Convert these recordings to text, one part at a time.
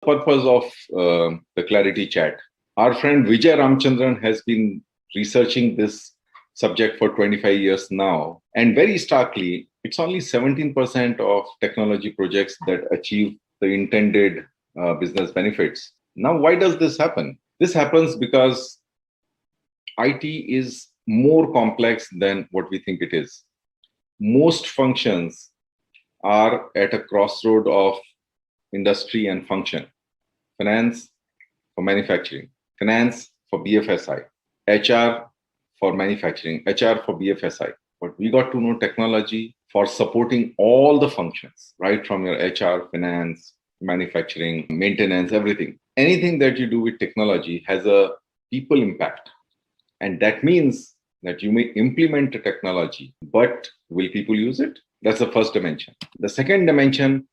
Purpose of the ClarITea Chat. Our friend Vijay Ramchandran has been researching this subject for 25 years now. And very starkly, it's only 17% of technology projects that achieve the intended business benefits. Now, why does this happen? This happens because IT is more complex than what we think it is. Most functions are at a crossroad of industry and function. Finance for manufacturing, finance for BFSI, HR for manufacturing, HR for BFSI. But we got to know technology for supporting all the functions, right from your HR, finance, manufacturing, maintenance, everything. Anything that you do with technology has a people impact. And that means that you may implement a technology, but will people use it? That's the first dimension. The second dimension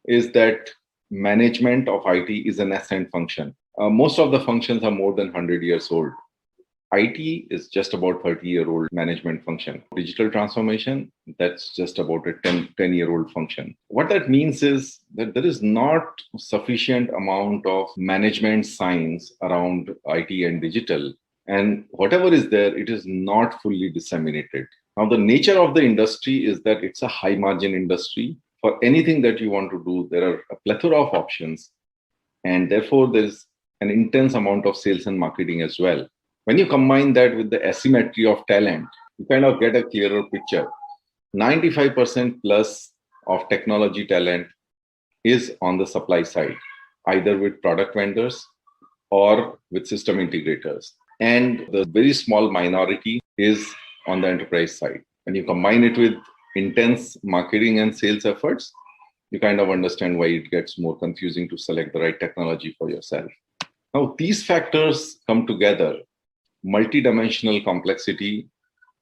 is that management of IT is an nascent function. Most of the functions are more than 100 years old. IT is just about 30-year-old management function. Digital transformation, that's just about a 10-year-old function. What that means is that there is not sufficient amount of management science around IT and digital. And whatever is there, it is not fully disseminated. Now, the nature of the industry is that it's a high margin industry. For anything that you want to do, there are a plethora of options. And therefore, there's an intense amount of sales and marketing as well. When you combine that with the asymmetry of talent, you kind of get a clearer picture. 95% plus of technology talent is on the supply side, either with product vendors or with system integrators. And the very small minority is on the enterprise side. When you combine it with intense marketing and sales efforts, you kind of understand why it gets more confusing to select the right technology for yourself. Now, these factors come together, multidimensional complexity,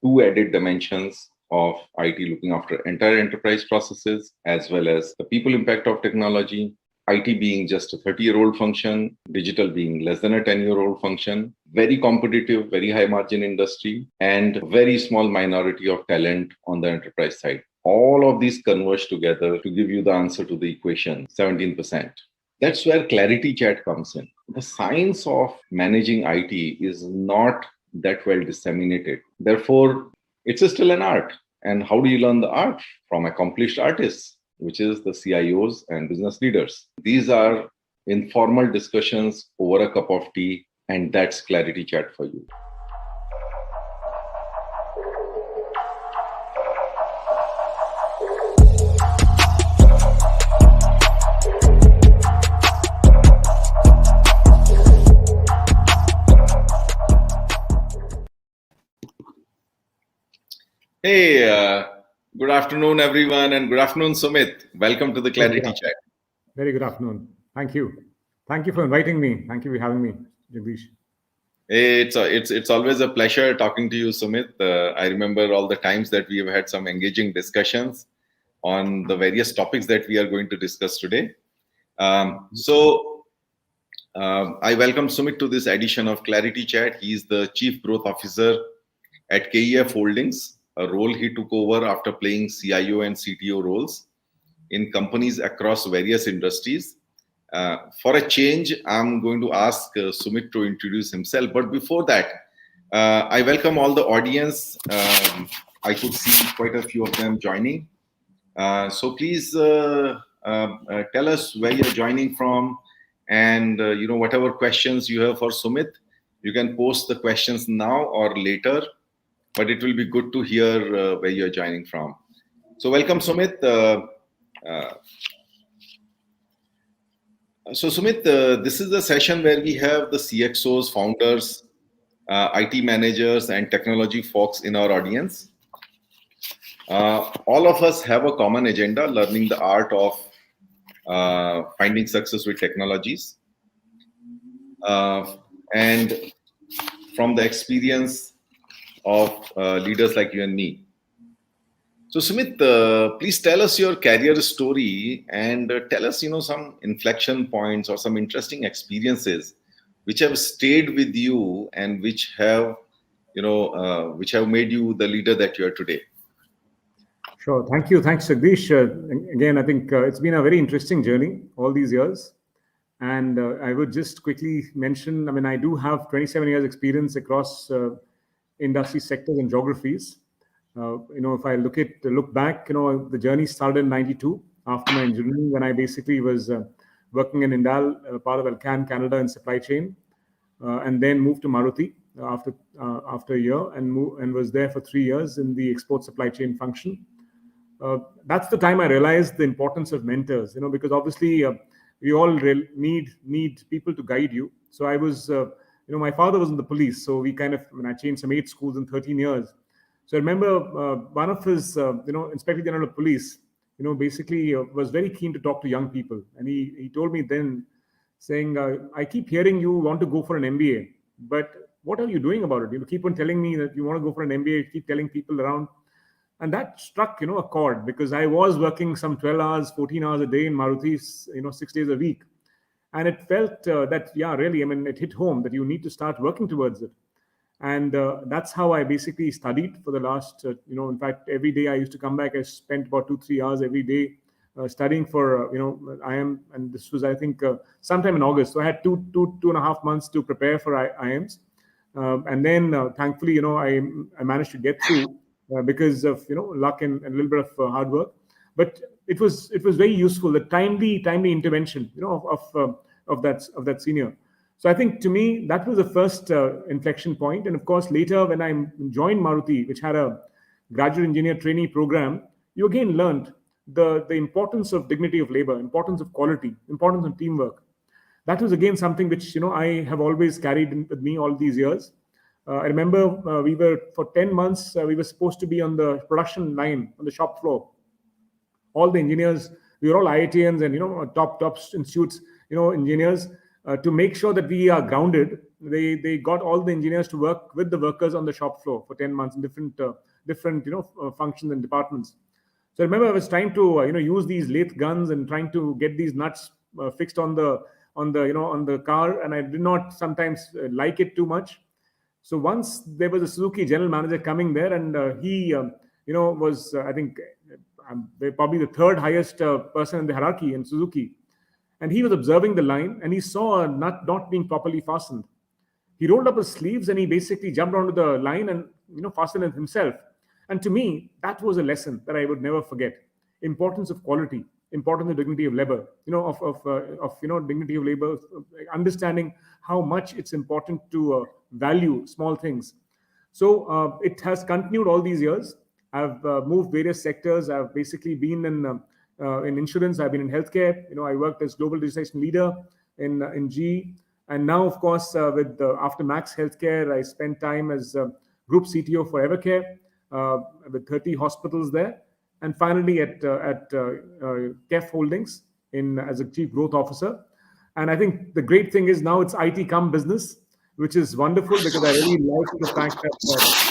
two added dimensions of IT looking after entire enterprise processes, as well as the people impact of technology, IT being just a 30-year-old function, digital being less than a 10-year-old function, very competitive, very high margin industry, and very small minority of talent on the enterprise side. All of these converge together to give you the answer to the equation, 17%. That's where ClarITea Chat comes in. The science of managing IT is not that well disseminated. Therefore, it's still an art. And how do you learn the art? From accomplished artists, which is the CIOs and business leaders. These are informal discussions over a cup of tea, and that's ClarITea Chat for you. Hey, good afternoon, everyone, and good afternoon, Sumit. Welcome to the ClarITea Chat. Very good afternoon. Thank you. Thank you for inviting me. Thank you for having me, Jagdish. Hey, it's always a pleasure talking to you, Sumit. I remember all the times that we have had some engaging discussions on the various topics that we are going to discuss today. I welcome Sumit to this edition of ClarITea Chat. He is the Chief Growth Officer at KEF Holdings, a role he took over after playing CIO and CTO roles in companies across various industries. For a change, I'm going to ask Sumit to introduce himself. But before that, I welcome all the audience. I could see quite a few of them joining. So please tell us where you're joining from, and whatever questions you have for Sumit, you can post the questions now or later. But it will be good to hear where you're joining from. So welcome, Sumit. So Sumit, this is the session where we have the CXOs, founders, IT managers, and technology folks in our audience. All of us have a common agenda, learning the art of finding success with technologies. And from the experience of leaders like you and me. So Sumit, please tell us your career story and tell us, some inflection points or some interesting experiences which have stayed with you and which have made you the leader that you are today. Sure. Thank you. Thanks, Jagdish. Again, I think it's been a very interesting journey all these years. And I would just quickly mention, I mean, I do have 27 years experience across industry sectors and geographies. If I look back, the journey started in '92 after my engineering, when I basically was working in Indal, part of Alcan, Canada, in supply chain, and then moved to Maruti after a year, and was there for 3 years in the export supply chain function. That's the time I realized the importance of mentors, because obviously we all need people to guide you. So I was, my father was in the police, so we kind of, when I changed some 8 schools in 13 years. So I remember one of his, Inspector General of Police, basically was very keen to talk to young people, and he told me then, saying, I keep hearing you want to go for an MBA, but what are you doing about it? You keep on telling me that you want to go for an MBA, you keep telling people around. And that struck, a chord, because I was working some 12 hours, 14 hours a day in Maruti, 6 days a week. And it felt that, yeah, really, I mean, it hit home that you need to start working towards it. And that's how I basically studied for the last, in fact, every day I used to come back. I spent about 2-3 hours every day studying for, IM. And this was, I think, sometime in August. So I had two and a half months to prepare for IMs. And then thankfully, I managed to get through because of, luck and a little bit of hard work. But it was very useful, the timely intervention, of that senior. So I think, to me, that was the first inflection point. And of course, later when I joined Maruti, which had a graduate engineer trainee program, you again learned the importance of dignity of labor, importance of quality, importance of teamwork. That was again something which, I have always carried with me all these years. I remember we were, for 10 months, we were supposed to be on the production line, on the shop floor. All the engineers, we were all IITians and, top institutes, engineers, to make sure that we are grounded. They got all the engineers to work with the workers on the shop floor for 10 months in different functions and departments. So I remember I was trying to use these lathe guns and trying to get these nuts fixed on the car, and I did not sometimes like it too much. So once there was a Suzuki general manager coming there, and he was, I think, probably the third highest person in the hierarchy in Suzuki, and he was observing the line, and he saw a nut not being properly fastened. He rolled up his sleeves and he basically jumped onto the line and fastened it himself. And to me, that was a lesson that I would never forget: importance of quality, importance of dignity of labor, dignity of labor, understanding how much it's important to value small things. So it has continued all these years. I've moved various sectors. I've basically been in insurance. I've been in healthcare. I worked as global digitalization leader in GE. And now, of course, with after Max Healthcare, I spent time as group CTO for Evercare, with 30 hospitals there, and finally at KEF Holdings as a chief growth officer. And I think the great thing is now it's IT come business, which is wonderful, because I really like the fact that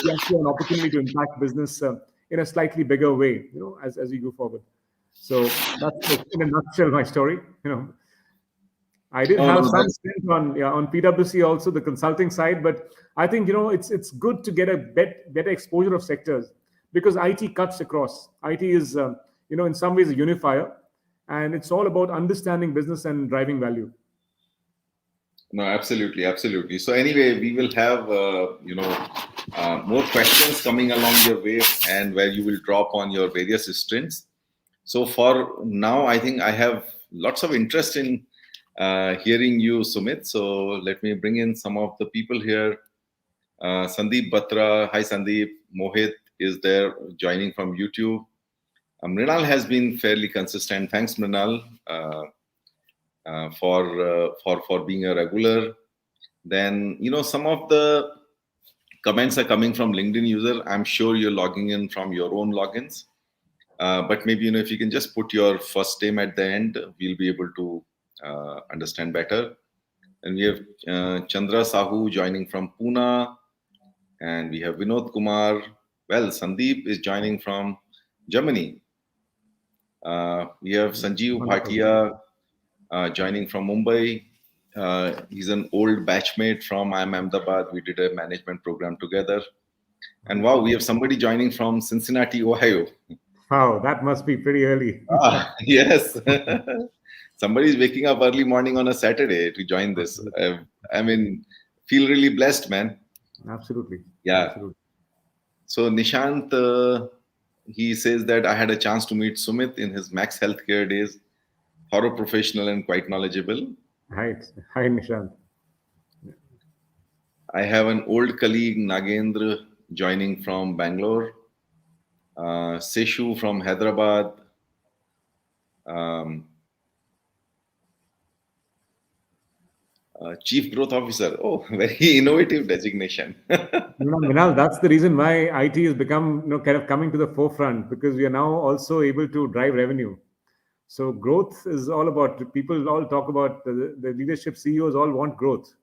we actually have an opportunity to impact business in a slightly bigger way, as we go forward. So that's, in a nutshell, my story. I did Oh, have no, some stint on PwC also, the consulting side, but I think it's good to get a better exposure of sectors, because IT cuts across. IT is in some ways a unifier, and it's all about understanding business and driving value. no, absolutely, absolutely. So anyway, we will have more questions coming along your way, and where you will drop on your various strengths. So for now, I think I have lots of interest in hearing you, Sumit. So let me bring in some of the people here. Sandeep Batra, hi Sandeep. Mohit is there joining from YouTube. Mrinal has been fairly consistent. Thanks, Mrinal, for being a regular. Then some of the comments are coming from LinkedIn user. I'm sure you're logging in from your own logins. But maybe if you can just put your first name at the end, we'll be able to understand better. And we have Chandra Sahu joining from Pune, and we have Vinod Kumar. Well, Sandeep is joining from Germany. We have Sanjeev Bhatia joining from Mumbai. He's an old batchmate from IIM Ahmedabad. We did a management program together. And wow, we have somebody joining from Cincinnati, Ohio. Wow, that must be pretty early. Yes. somebody is waking up early morning on a Saturday to join this. Absolutely. I mean, feel really blessed, man. Absolutely. Yeah. Absolutely. So Nishant, he says that I had a chance to meet Sumit in his Max Healthcare days. Thorough professional and quite knowledgeable. Hi. Hi, Nishant. I have an old colleague, Nagendra, joining from Bangalore. Seshu from Hyderabad. Um, Chief Growth Officer. Oh, very innovative designation. Minal, that's the reason why IT has become, kind of coming to the forefront, because we are now also able to drive revenue. So growth is all about, people all talk about the leadership, CEOs all want growth.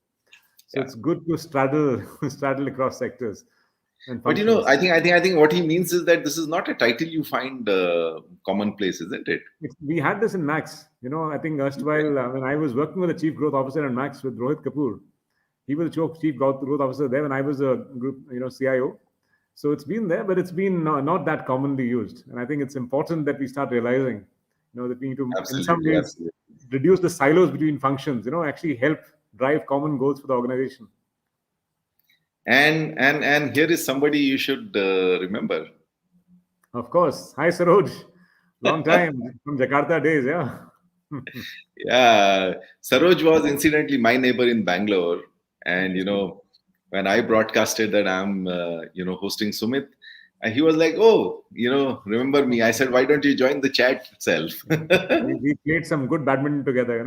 So Yeah. it's good to straddle straddle across sectors and But functions. I think what he means is that this is not a title you find commonplace, isn't it? We had this in Max. I think erstwhile, when I was working with the chief growth officer in Max with Rohit Kapoor, he was the chief growth officer there when I was a group, CIO. So it's been there, but it's been not that commonly used. And I think it's important that we start realizing, that we need to, in some Absolutely, ways, absolutely. reduce the silos between functions. Actually help drive common goals for the organization. And here is somebody you should remember. Of course. Hi, Saroj. Long time from Jakarta days. Yeah. Yeah, Saroj was incidentally my neighbor in Bangalore, and Interesting. when I broadcasted that I'm hosting Sumit, and he was like, "Oh, remember me?" I said, "Why don't you join the chat itself?" We played some good badminton together.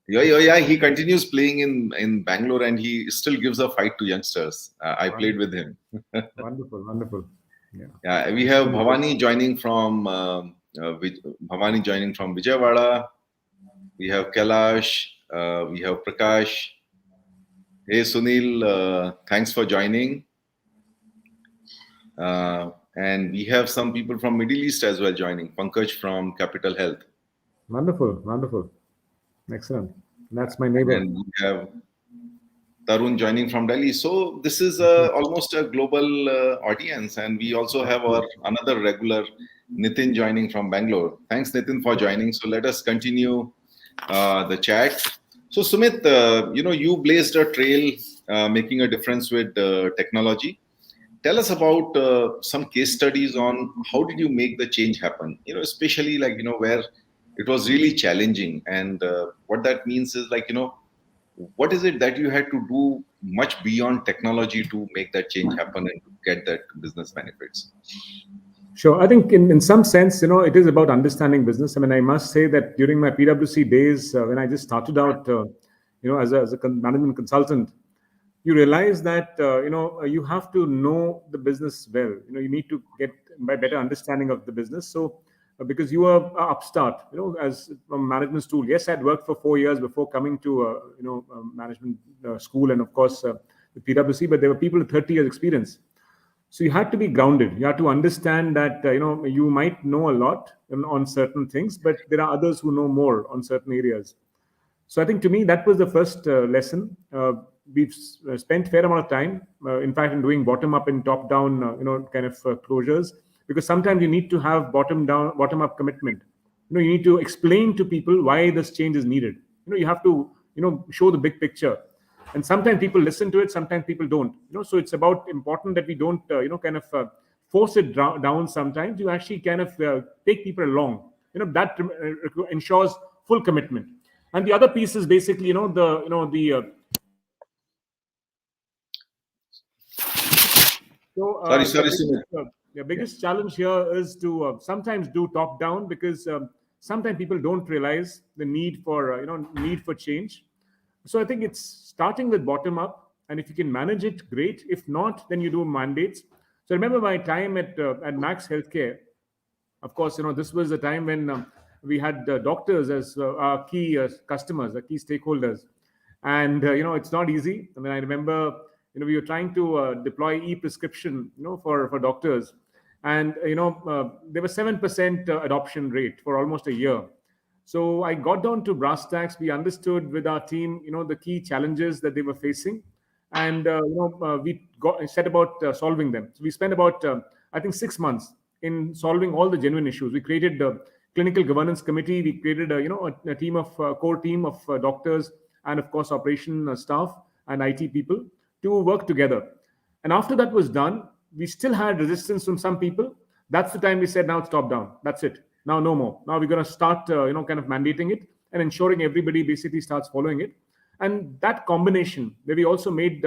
Yeah, yeah, yeah. He continues playing in Bangalore, and he still gives a fight to youngsters. I played with Wonderful, him. wonderful, wonderful. Yeah, Yeah, we it's have really good. Bhavani joining from Vijayawada. We have Kailash. We have Prakash. Hey Sunil, thanks for joining. And we have some people from Middle East as well joining. Pankaj from Capital Health, Wonderful, wonderful, excellent. That's my and neighbor. then we have Tarun joining from Delhi. So this is Mhm. almost a global audience, and we also have our Absolutely. another regular Nitin joining from Bangalore. Thanks, Nitin, for joining. So let us continue the chat. So Sumit, you blazed a trail, making a difference with technology. Tell us about some case studies on how did you make the change happen. Especially like where it was really challenging, and what that means is like what is it that you had to do much beyond technology to make that change happen and to get that business benefits? Sure. I think in some sense, it is about understanding business. I mean, I must say that during my PwC days, when I just started out, as a management consultant, you realize that you have to know the business well. You need to get by better understanding of the business. So because you are a upstart, as a management school. Yes, I'd worked for 4 years before coming to management school, and of course the PwC. But there were people with 30 years experience. So you had to be grounded. You had to understand that you might know a lot on certain things, but there are others who know more on certain areas. So I think to me that was the first lesson. We've spent fair amount of time, in fact, in doing bottom up and top down, kind of closures, because sometimes you need to have bottom up commitment. You need to explain to people why this change is needed. You have to show the big picture, and sometimes people listen to it, sometimes people don't. So it's about important that we don't kind of force it down. Sometimes you actually kind of take people along. That ensures full commitment. And the other piece is basically the so the Sorry, biggest Sumit. the Yeah. biggest challenge here is to sometimes do top down, because sometimes people don't realize the need for change. So I think it's starting with bottom up, and if you can manage it, great. If not, then you do mandates. So I remember my time at Max Healthcare. Of course, this was a time when we had doctors as our key customers, our key stakeholders, and it's not easy. I mean, I remember we were trying to deploy e-prescription, for doctors, and there was 7% adoption rate for almost a year. So I got down to brass tacks. We understood with our team, the key challenges that they were facing, and we got set about solving them. So we spent about I think 6 months in solving all the genuine issues. We created clinical governance committee. We created a team of core team of doctors and of course operation staff and IT people to work together. And after that was done, we still had resistance from some people. That's the time we said, now it's top down. That's it. Now no more. Now we're going to start kind of mandating it and ensuring everybody basically starts following it. And that combination, where we also made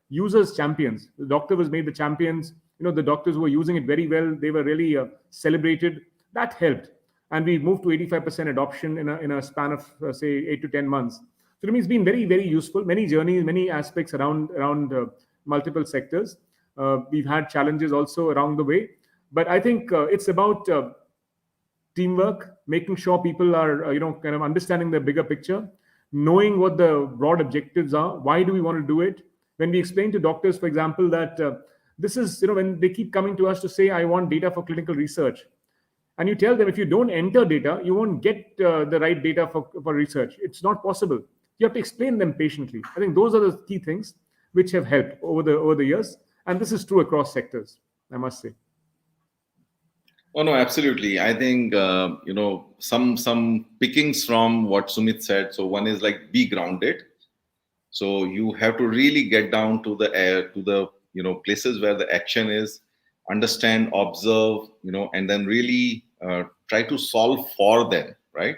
users champions. The doctor was made the champions. The doctors who were using it very well, they were really celebrated. That helped, and we moved to 85% adoption in a span of say 8 to 10 months. So to me, it's been very, very useful. Many journeys, many aspects around multiple sectors. We've had challenges also around the way, but I think it's about teamwork, making sure people are kind of understanding the bigger picture, knowing what the broad objectives are. Why do we want to do it? When we explain to doctors, for example, that this is when they keep coming to us to say, I want data for clinical research, and you tell them, if you don't enter data, you won't get the right data for research. It's not possible. You have to explain them patiently. I think those are the key things which have helped over the years, and this is true across sectors, I must say. Oh no, absolutely. I think some pickings from what Sumit said. So one is like be grounded. So you have to really get down to the places where the action is, understand, observe, and then really try to solve for them, right?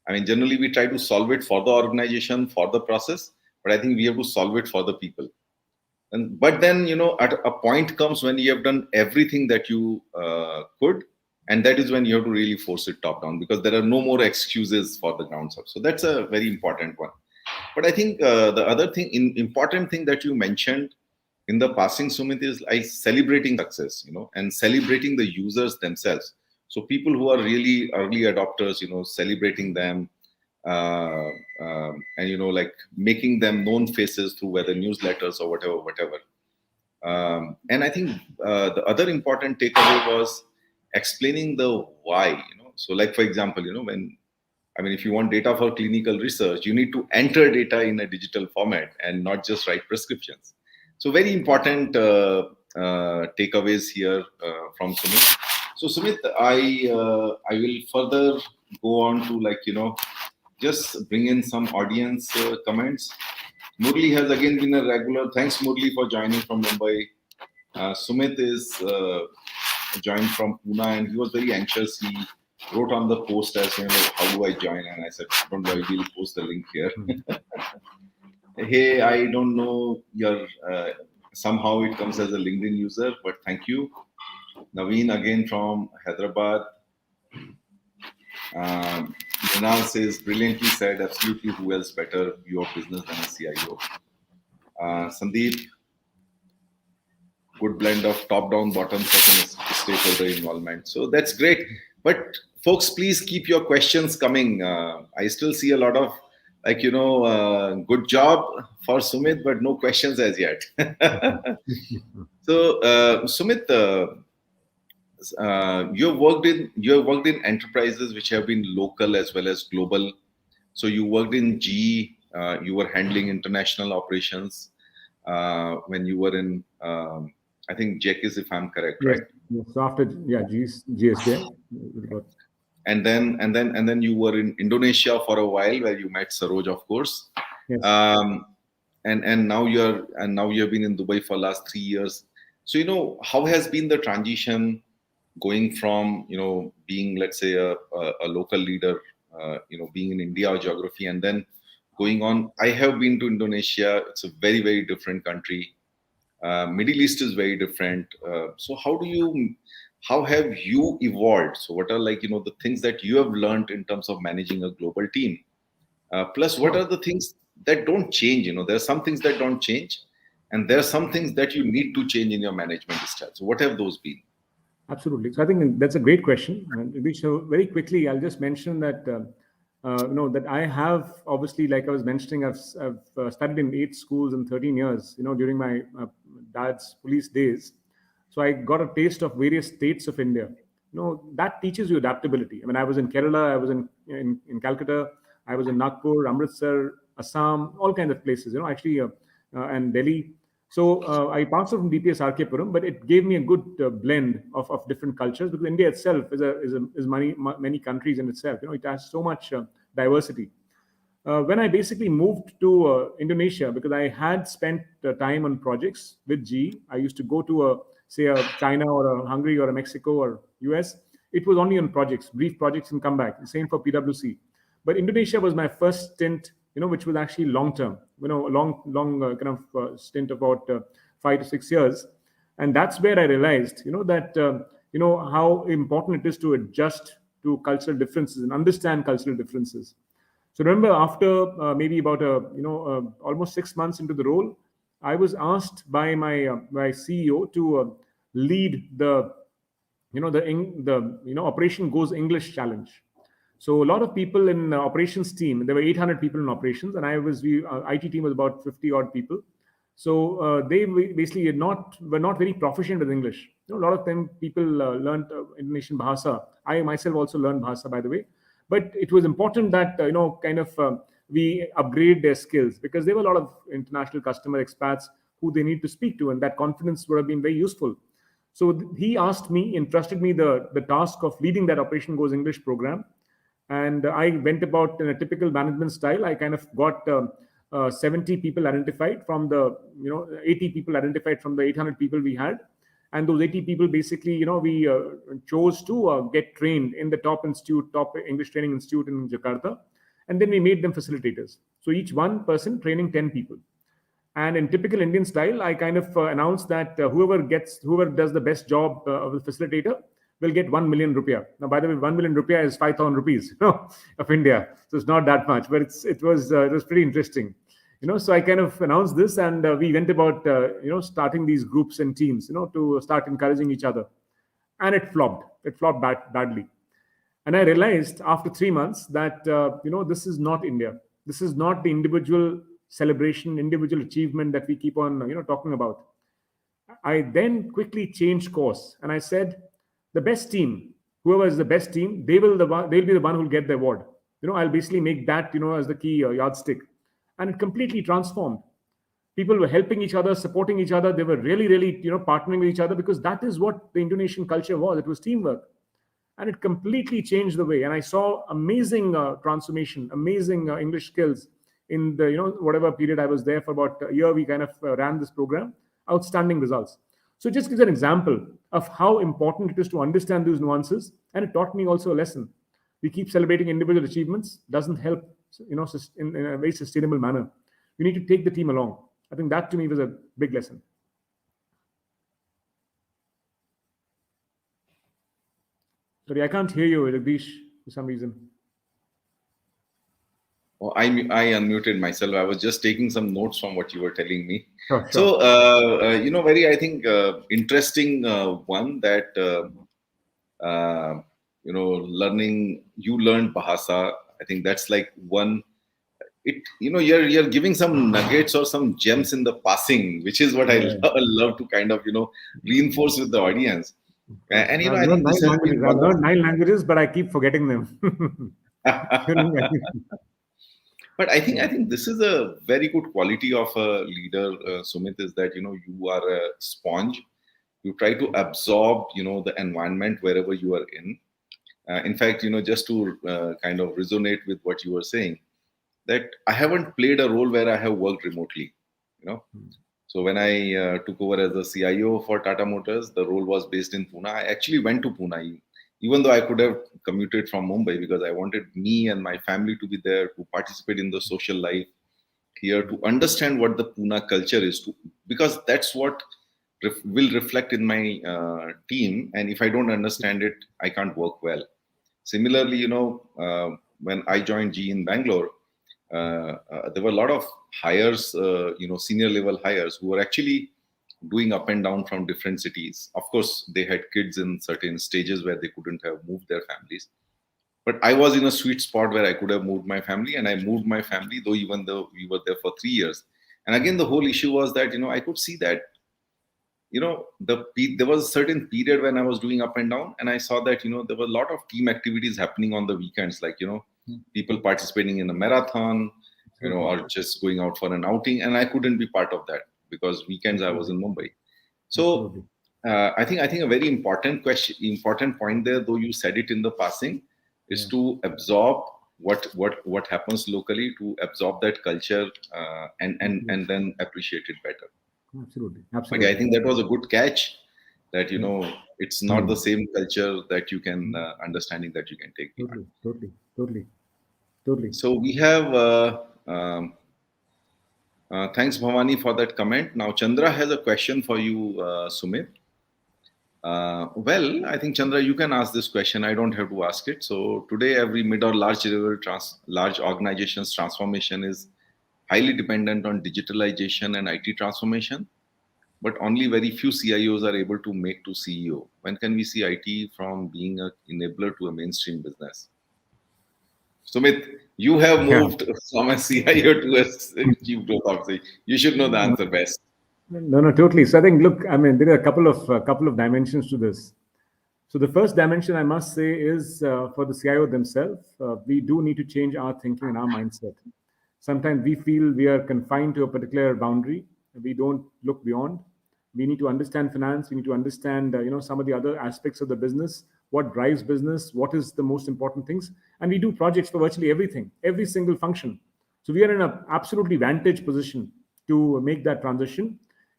I mean, generally we try to solve it for the organization, for the process, but I think we have to solve it for the people. But then, at a point comes when you have done everything that you could, and that is when you have to really force it top down, because there are no more excuses for the grounds up. So that's a very important one. But I think the other important thing that you mentioned in the passing, Sumit, is like celebrating success, and celebrating the users themselves. So people who are really early adopters, celebrating them, and like making them known faces through whether newsletters or whatever. And I think the other important takeaway was explaining the why. So like, for example, if you want data for clinical research, you need to enter data in a digital format and not just write prescriptions. So very important takeaways here from Sumit. So Sumit, I will further go on to just bring in some audience comments. Murli has again been a regular. Thanks, Murli, for joining from Mumbai. Sumit is joined from Pune, and he was very anxious. He wrote on the post as how do I join? And I said, don't worry, we'll post the link here. Hey, I don't know your. Somehow it comes as a LinkedIn user, but thank you. Naveen again from Hyderabad. Mrinal says, brilliantly said, absolutely, who else better your business than a CIO? Sandeep, good blend of top-down, bottom-up stakeholder involvement. So that's great. But folks, please keep your questions coming. I still see a lot of good job for Sumit, but no questions as yet. So Sumit, you have worked in enterprises which have been local as well as global. So you worked in GE, you were handling international operations when you were in I think Jekis, if I'm correct, yes. right? Yes. So after GSJ. And then you were in Indonesia for a while, where you met Saroj, of course. Yes. And now you have been in Dubai for last 3 years. So how has been the transition going from being, let's say, a local leader, being in India or geography, and then going on. I have been to Indonesia. It's a very, very different country. Middle East is very different. So how have you evolved? So what are the things that you have learned in terms of managing a global team? Plus, what are the things that don't change? There are some things that don't change, and there are some things that you need to change in your management style. So what have those been? Absolutely. So I think that's a great question. And so very quickly, I'll just mention that that I have, obviously, like I was mentioning, I've studied in 8 schools in 13 years. During my dad's police days, so I got a taste of various states of India. That teaches you adaptability. I mean, I was in Kerala, I was in Calcutta, I was in Nagpur, Amritsar, Assam, all kinds of places. Actually, and Delhi. So I passed out from DPS RK Puram, but it gave me a good blend of different cultures, because India itself is many countries in itself. It has so much diversity. When I basically moved to Indonesia, because I had spent time on projects with GE, I used to go to say a China or a Hungary or a Mexico or US. It was only on projects, brief projects, and come back. The same for PwC. But Indonesia was my first stint, which was actually long term. A long kind of stint, about 5 to 6 years, and that's where I realized, that how important it is to adjust to cultural differences and understand cultural differences. So remember, after maybe about almost 6 months into the role, I was asked by my CEO to lead the Operation Goes English challenge. So a lot of people in operations team, there were 800 people in operations, and IT team was about 50 odd people. So they basically were not very proficient with English. A lot of them people learned Indonesian Bahasa. I myself also learned Bahasa, by the way. But it was important that we upgrade their skills, because there were a lot of international customer expats who they need to speak to, and that confidence would have been very useful. So he asked me, entrusted me the task of leading that Operation Goes English program. And I went about in a typical management style. I kind of got 70 people identified from the 80 people identified from the 800 people we had, and those 80 people basically we chose to get trained in the top English training institute in Jakarta, and then we made them facilitators. So each one person training 10 people. And in typical Indian style, I kind of announced that whoever does the best job of the facilitator will get 1 million rupiah. Now, by the way, 1 million rupiah is 5,000 rupees of India, so it's not that much, but it was pretty interesting. So I kind of announced this, and we went about starting these groups and teams, to start encouraging each other, and it flopped. It flopped badly, and I realized after 3 months that this is not India. This is not the individual celebration, individual achievement that we keep on talking about. I then quickly changed course, and I said, the best team, whoever is the best team, they'll be the one who'll get the award. I'll basically make that as the key yardstick, and it completely transformed. People were helping each other, supporting each other. They were really, really partnering with each other, because that is what the Indonesian culture was. It was teamwork, and it completely changed the way. And I saw amazing transformation, amazing English skills in the whatever period I was there for about a year. We kind of ran this program, outstanding results. So it just gives an example of how important it is to understand those nuances, and it taught me also a lesson. We keep celebrating individual achievements, doesn't help in a very sustainable manner. You need to take the team along. I think that to me was a big lesson. Sorry, I can't hear you, Jagdish, for some reason. Oh, I unmuted myself. I was just taking some notes from what you were telling me. Sure. So, very, I think, interesting one that, you learned Bahasa. I think that's like one. You're giving some nuggets or some gems in the passing, which is what I love to kind of reinforce with the audience. And I think this has been I learned 9 languages, but I keep forgetting them. But I think this is a very good quality of a leader, Sumit, is that you are a sponge. You try to absorb the environment wherever you are in. In fact, just to kind of resonate with what you were saying, that I haven't played a role where I have worked remotely. So when I took over as a CIO for Tata Motors, the role was based in Pune. I actually went to Pune, even though I could have commuted from Mumbai, because I wanted me and my family to be there, to participate in the social life here, to understand what the Pune culture is, because that's what will reflect in my team. And if I don't understand it, I can't work well. Similarly, when I joined GE in Bangalore, there were a lot of hires, senior level hires who were actually doing up and down from different cities. Of course, they had kids in certain stages where they couldn't have moved their families. But I was in a sweet spot where I could have moved my family, and I moved my family, even though we were there for 3 years. And again, the whole issue was that, I could see that, there was a certain period when I was doing up and down, and I saw that, there were a lot of team activities happening on the weekends, like, people participating in a marathon, or just going out for an outing. And I couldn't be part of that, because weekends I was in Mumbai. So I think a very important point there, though you said it in the passing, is to absorb what happens locally, to absorb that culture, and then appreciate it better. Absolutely. But I think that was a good catch, that it's not the same culture that you can understanding that you can take beyond. Totally. So we have thanks Bhavani for that comment. Now Chandra has a question for you, Sumit. Well, I think Chandra, you can ask this question. I don't have to ask it. So today, every mid or large organization's transformation is highly dependent on digitalization and IT transformation, but only very few CIOs are able to make to CEO. When can we see IT from being an enabler to a mainstream business? Sumit, you have moved from a CIO to a chief growth officer. You should know the answer best. No, totally. So I think, look, I mean, there are a couple of dimensions to this. So the first dimension, I must say, is for the CIO themselves. We do need to change our thinking and our mindset. Sometimes we feel we are confined to a particular boundary. We don't look beyond. We need to understand finance. We need to understand, some of the other aspects of the business. What drives business? What is the most important things? And we do projects for virtually everything, every single function. So we are in an absolutely vantage position to make that transition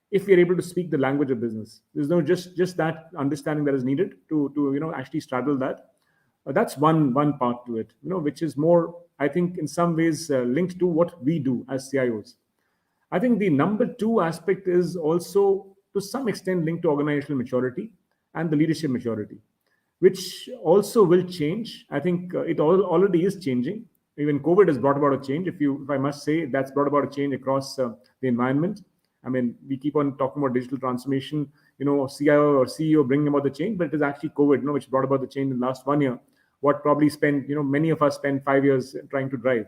if we are able to speak the language of business. There's no just that understanding that is needed to actually straddle that. That's one part to it, which is more, I think, in some ways linked to what we do as CIOs. I think the number two aspect is also to some extent linked to organizational maturity and the leadership maturity, which also will change. I think it already is changing. Even COVID has brought about a change. If I must say, that's brought about a change across the environment. I mean, we keep on talking about digital transformation, CIO or CEO bringing about the change, but it is actually COVID, which brought about the change in the last 1 year. What probably many of us spent 5 years trying to drive.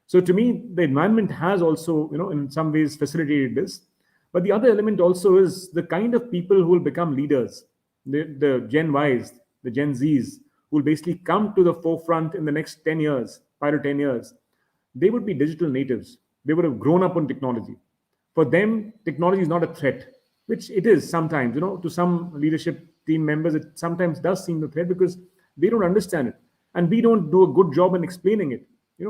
So to me, the environment has also, in some ways facilitated this. But the other element also is the kind of people who will become leaders, the Gen Ys, the Gen Zs, who will basically come to the forefront in the next 10 years, 5 to 10 years. They would be digital natives. They would have grown up on technology. For them, technology is not a threat, which it is sometimes, to some leadership team members, it sometimes does seem a threat because they don't understand it. And we don't do a good job in explaining it,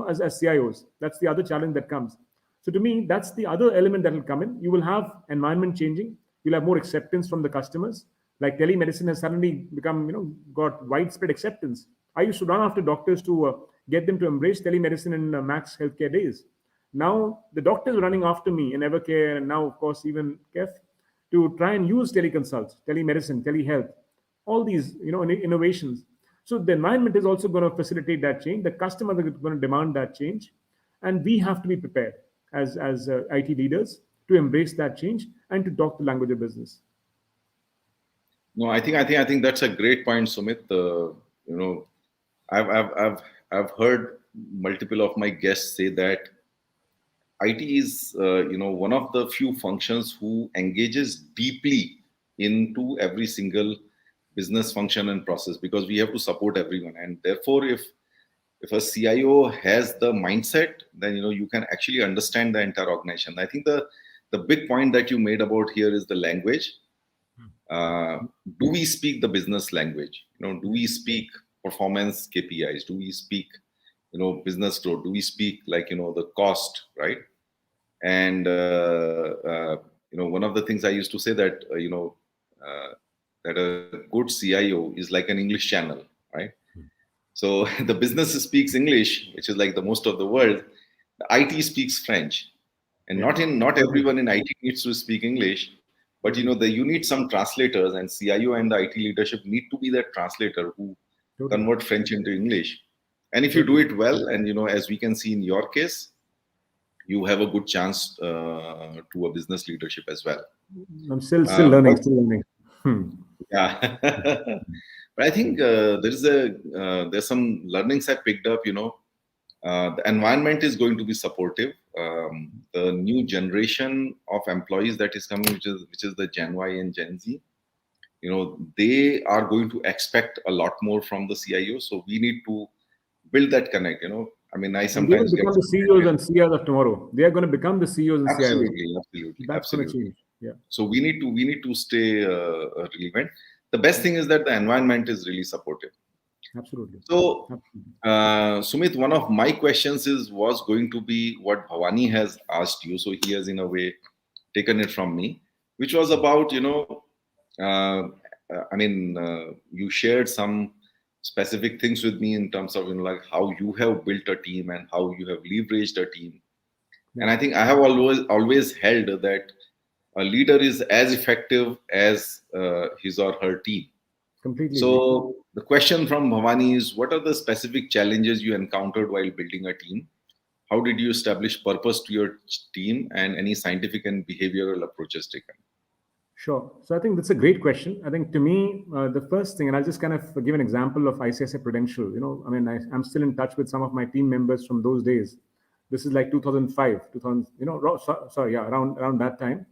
as CIOs. That's the other challenge that comes. So to me, that's the other element that will come in. You will have environment changing. You'll have more acceptance from the customers. Like telemedicine has suddenly become, got widespread acceptance. I used to run after doctors to get them to embrace telemedicine in Max Healthcare days. Now the doctors are running after me in Evercare and now, of course, even KEF to try and use teleconsults, telemedicine, telehealth, all these, innovations. So the environment is also going to facilitate that change. The customers are going to demand that change, and we have to be prepared as IT leaders to embrace that change and to talk the language of business. No, I think that's a great point, Sumit. I've heard multiple of my guests say that IT is one of the few functions who engages deeply into every single business function and process, because we have to support everyone, and therefore if a CIO has the mindset, then you can actually understand the entire organization. I think the big point that you made about here is the language. Do we speak the business language? Do we speak performance KPIs? Do we speak business growth? Do we speak the cost, right? And one of the things I used to say that that a good CIO is like an English channel, right? So the business speaks English, which is like the most of the world. The IT speaks French, and not everyone in IT needs to speak English, but you need some translators, and CIO and the IT leadership need to be that translator who convert French into English. And if you do it well, and as we can see in your case, you have a good chance to a business leadership as well. I'm still learning. Yeah. But I think there's some learnings I picked up. The environment is going to be supportive. The new generation of employees that is coming, which is the Gen Y and Gen Z, they are going to expect a lot more from the CIO. So we need to build that connect. I mean, I sometimes become the CEOs and CIOs of tomorrow. They are going to become the CEOs and CIOs. Absolutely. That's going to absolutely. change. Yeah, So we need to stay relevant. The best thing is that the environment is really supportive. absolutely. So, Absolutely. Sumit, one of my questions was going to be what Bhavani has asked you. So he has, in a way, taken it from me, which was about, uh, you shared some specific things with me in terms of, like how you have built a team and how you have leveraged a team. Yeah, And I think I have always held that a leader is as effective as his or her team. completely agree. So the question from Bhavani is, what are the specific challenges you encountered while building a team? How did you establish purpose to your team and any scientific and behavioral approaches taken? Sure. So I think that's a great question. I think to me, the first thing, and I'll just kind of give an example of ICSA Prudential. I mean, I'm still in touch with some of my team members from those days. This is like 2005, 2000, sorry, yeah, around that time.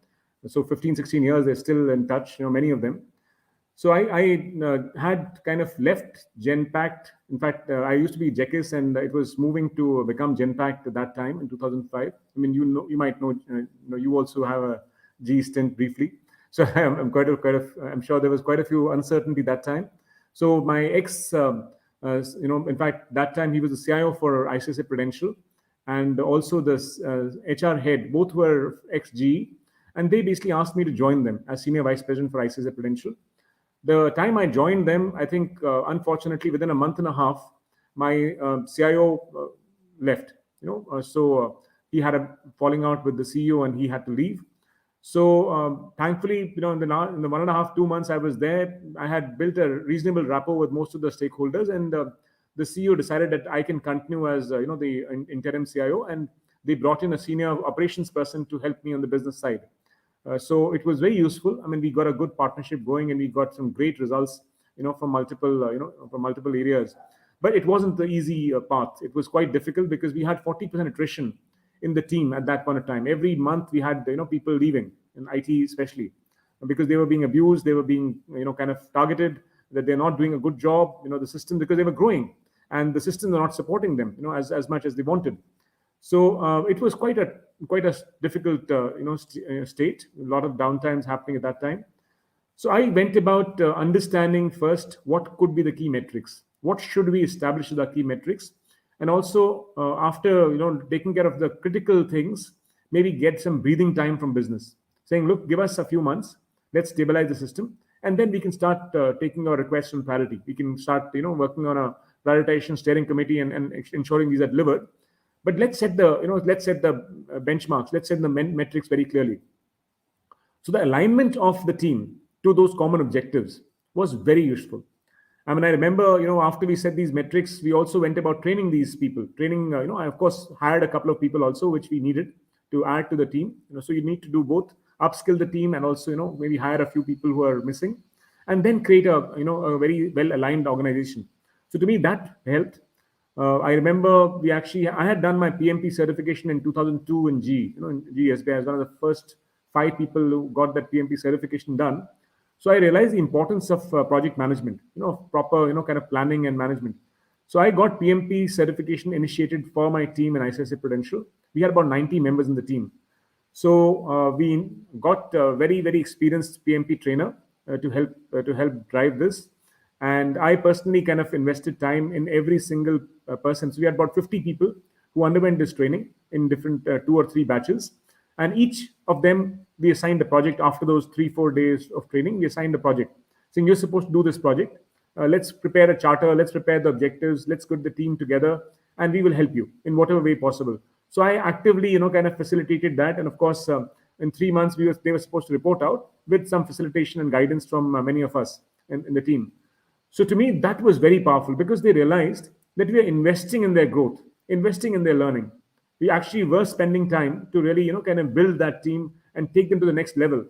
So 15, 16 years, they're still in touch, many of them. So I had kind of left Genpact. In fact, I used to be Jekis, and it was moving to become Genpact at that time in 2005. I mean, you might know, you also have a G stint briefly. So I'm I'm sure there was quite a few uncertainty that time. So my ex, in fact, that time he was the CIO for ICICI Prudential, and also the HR head. Both were ex G, and they basically asked me to join them as senior vice president for ICICI Prudential. The time I joined them, I think, unfortunately, within a month and a half, my CIO left. He had a falling out with the CEO, and he had to leave. So thankfully, in the 1.5, 2 months I was there, I had built a reasonable rapport with most of the stakeholders, and the CEO decided that I can continue as the interim CIO, and they brought in a senior operations person to help me on the business side. So it was very useful. I mean, we got a good partnership going, and we got some great results, from multiple areas. But it wasn't the easy path. It was quite difficult because we had 40% attrition in the team at that point of time. Every month we had people leaving in IT, especially because they were being abused. They were being kind of targeted that they're not doing a good job. The system, because they were growing, and the systems are not supporting them as much as they wanted. So it was quite a difficult state. A lot of downtimes happening at that time. So I went about understanding first what could be the key metrics. What should we establish as the key metrics, and also after taking care of the critical things, maybe get some breathing time from business, saying, look, give us a few months, let's stabilize the system, and then we can start taking our requests on priority. We can start working on a prioritization steering committee and ensuring these are delivered. But let's set the benchmarks. Let's set the metrics very clearly. So the alignment of the team to those common objectives was very useful. I mean, I remember, after we set these metrics, we also went about training these people. Training, I of course hired a couple of people also, which we needed to add to the team. So you need to do both, upskill the team, and also, maybe hire a few people who are missing, and then create a very well aligned organization. So to me, that helped. I remember I had done my PMP certification in 2002 in G, in GSB. I was one of the first 5 people who got that PMP certification done. So I realized the importance of project management, proper, kind of planning and management. So I got PMP certification initiated for my team in ICICI Prudential. We had about 90 members in the team. So we got a very, very experienced PMP trainer to help drive this. And I personally kind of invested time in every single person. So we had about 50 people who underwent this training in different 2 or 3 batches. And each of them, we assigned a project after those 3, 4 days of training. We assigned a project saying, you're supposed to do this project. Let's prepare a charter. Let's prepare the objectives. Let's get the team together, and we will help you in whatever way possible. So I actively, kind of facilitated that. And of course, in 3 months, they were supposed to report out with some facilitation and guidance from many of us in the team. So to me, that was very powerful because they realized that we are investing in their growth, investing in their learning. We actually were spending time to really, kind of build that team and take them to the next level.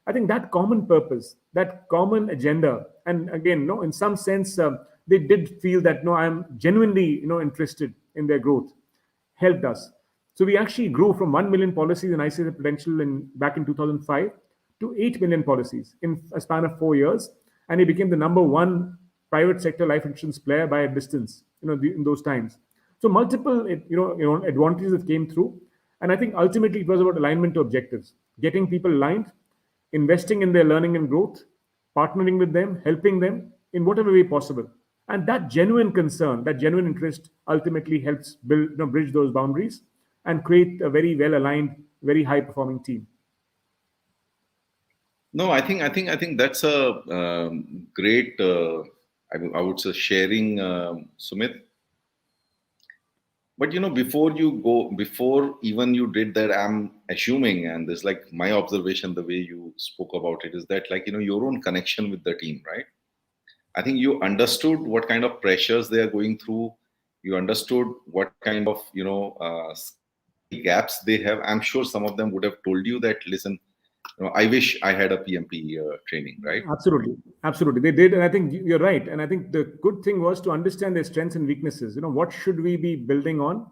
I think that common purpose, that common agenda, and again, no, in some sense, they did feel that no, I'm genuinely, interested in their growth, helped us. So we actually grew from 1 million policies in ICICI Prudential back in 2005 to 8 million policies in a span of 4 years, and he became the number one private sector life insurance player by a distance, in those times. So multiple, advantages that came through, And I think ultimately it was about alignment to objectives, getting people aligned, investing in their learning and growth, partnering with them, helping them in whatever way possible. And that genuine concern, that genuine interest ultimately helps build, bridge those boundaries and create a very well aligned, very high performing team. No, I think that's a great. I would say sharing, Sumit. But before you go, before even you did that, I'm assuming, and this like my observation, the way you spoke about it is that like your own connection with the team, right? I think you understood what kind of pressures they are going through. You understood what kind of skill gaps they have. I'm sure some of them would have told you that, listen, I wish I had a PMP training, right? Absolutely, absolutely, they did, and I think you're right. And I think the good thing was to understand their strengths and weaknesses. What should we be building on,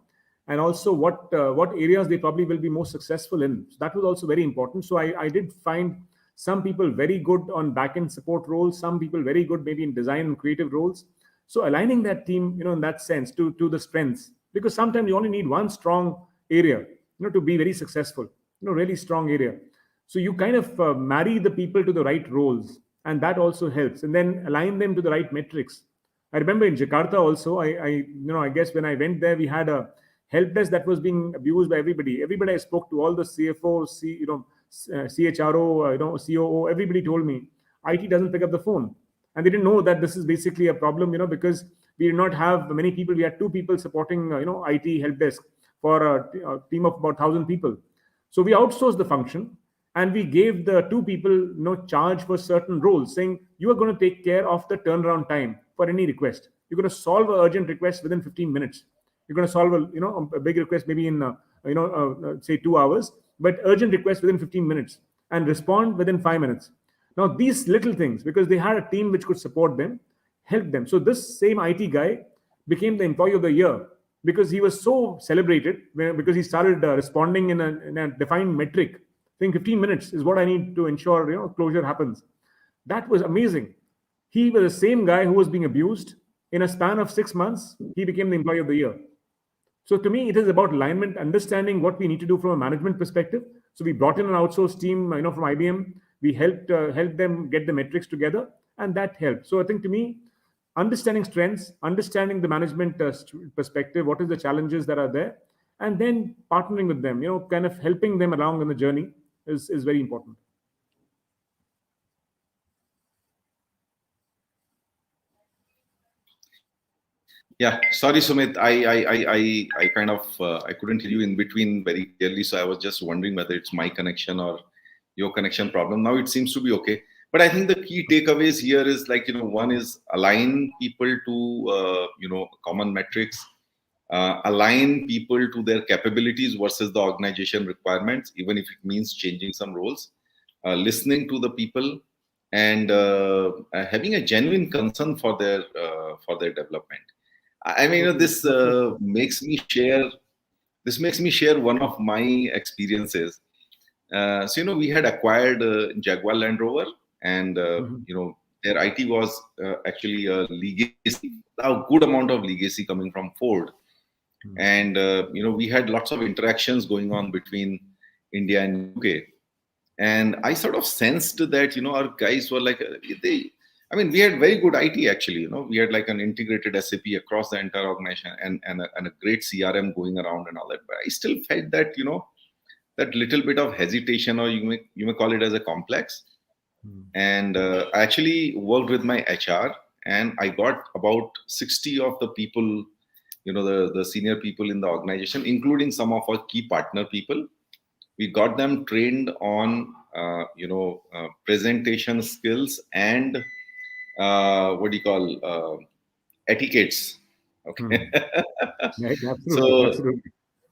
and also what areas they probably will be most successful in. So that was also very important. So I did find some people very good on back-end support roles, some people very good maybe in design and creative roles. So aligning that team, in that sense to the strengths, because sometimes you only need one strong area, to be very successful. Really strong area. So you kind of marry the people to the right roles, and that also helps, and then align them to the right metrics. I remember in Jakarta also, I guess when I went there, we had a help desk that was being abused by everybody. Everybody I spoke to, all the CFO, CHRO, COO, everybody told me IT doesn't pick up the phone, and they didn't know that this is basically a problem, because we did not have many people. We had two people supporting, IT help desk for a team of about 1,000 people. So we outsourced the function, and we gave the two people charge for certain roles, saying you are going to take care of the turnaround time for any request. You're going to solve an urgent request within 15 minutes. You're going to solve a big request maybe in say 2 hours, but urgent request within 15 minutes, and respond within 5 minutes. Now these little things, because they had a team which could support them, helped them. So this same IT guy became the employee of the year, because he was so celebrated, because he started responding in a defined metric, saying 15 minutes is what I need to ensure closure happens. That was amazing. He was the same guy who was being abused. In a span of 6 months, he became the employee of the year. So to me, it is about alignment, understanding what we need to do from a management perspective. So we brought in an outsourced team, from IBM. We helped them get the metrics together, and that helped. So I think to me, understanding strengths, understanding the management perspective, what is the challenges that are there, and then partnering with them, kind of helping them along on the journey is very important. Yeah, sorry, Sumit. I kind of I couldn't hear you in between very clearly, so I was just wondering whether it's my connection or your connection problem. Now it seems to be okay. But I think the key takeaways here is like one is align people to common metrics, align people to their capabilities versus the organization requirements, even if it means changing some roles, listening to the people, and having a genuine concern for their development. I mean, makes me share. This makes me share one of my experiences. So we had acquired Jaguar Land Rover, and their IT was actually a legacy, a good amount of legacy coming from Ford, and we had lots of interactions going on between India and UK, and I sort of sensed that our guys were like they. I mean, we had very good IT actually. We had like an integrated SAP across the entire organization, and a great CRM going around and all that. But I still felt that that little bit of hesitation, or you may call it as a complex. And I actually worked with my HR, and I got about 60 of the people, the senior people in the organization, including some of our key partner people. We got them trained on presentation skills and what do you call etiquettes. Okay. Right, absolutely, So absolutely.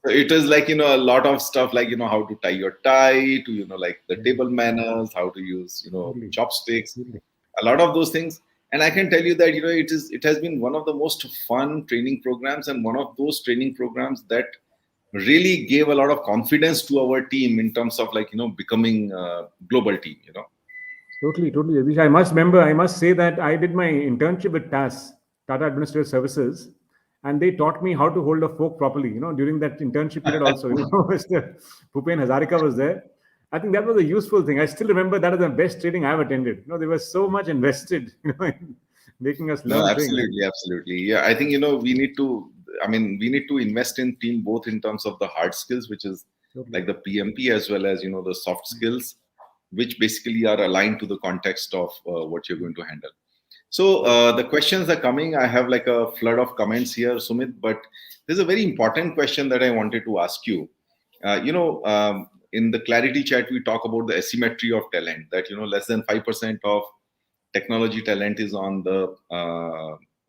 it is like a lot of stuff, like how to tie your tie, to like the table manners, how to use Absolutely, chopsticks, absolutely. a lot of those things. And I can tell you that it has been one of the most fun training programs, and one of those training programs that really gave a lot of confidence to our team in terms of like becoming a global team. Totally, totally. I must say that I did my internship with TAS, Tata Administrative Services, and they taught me how to hold a fork properly. During that internship period, also, Mr. Bhupen Hazarika was there. I think that was a useful thing. I still remember that as the best training I've attended. There was so much invested, in making us No, learn things. absolutely, absolutely. Yeah, I think we need to. I mean, we need to invest in team both in terms of the hard skills, which is Totally. like the PMP, as well as the soft skills, which basically are aligned to the context of what you're going to handle. So Right. the questions are coming. I have like a flood of comments here, Sumit, but there's a very important question that I wanted to ask you. In the ClarITea Chat, we talk about the asymmetry of talent. That less than 5% of technology talent is on the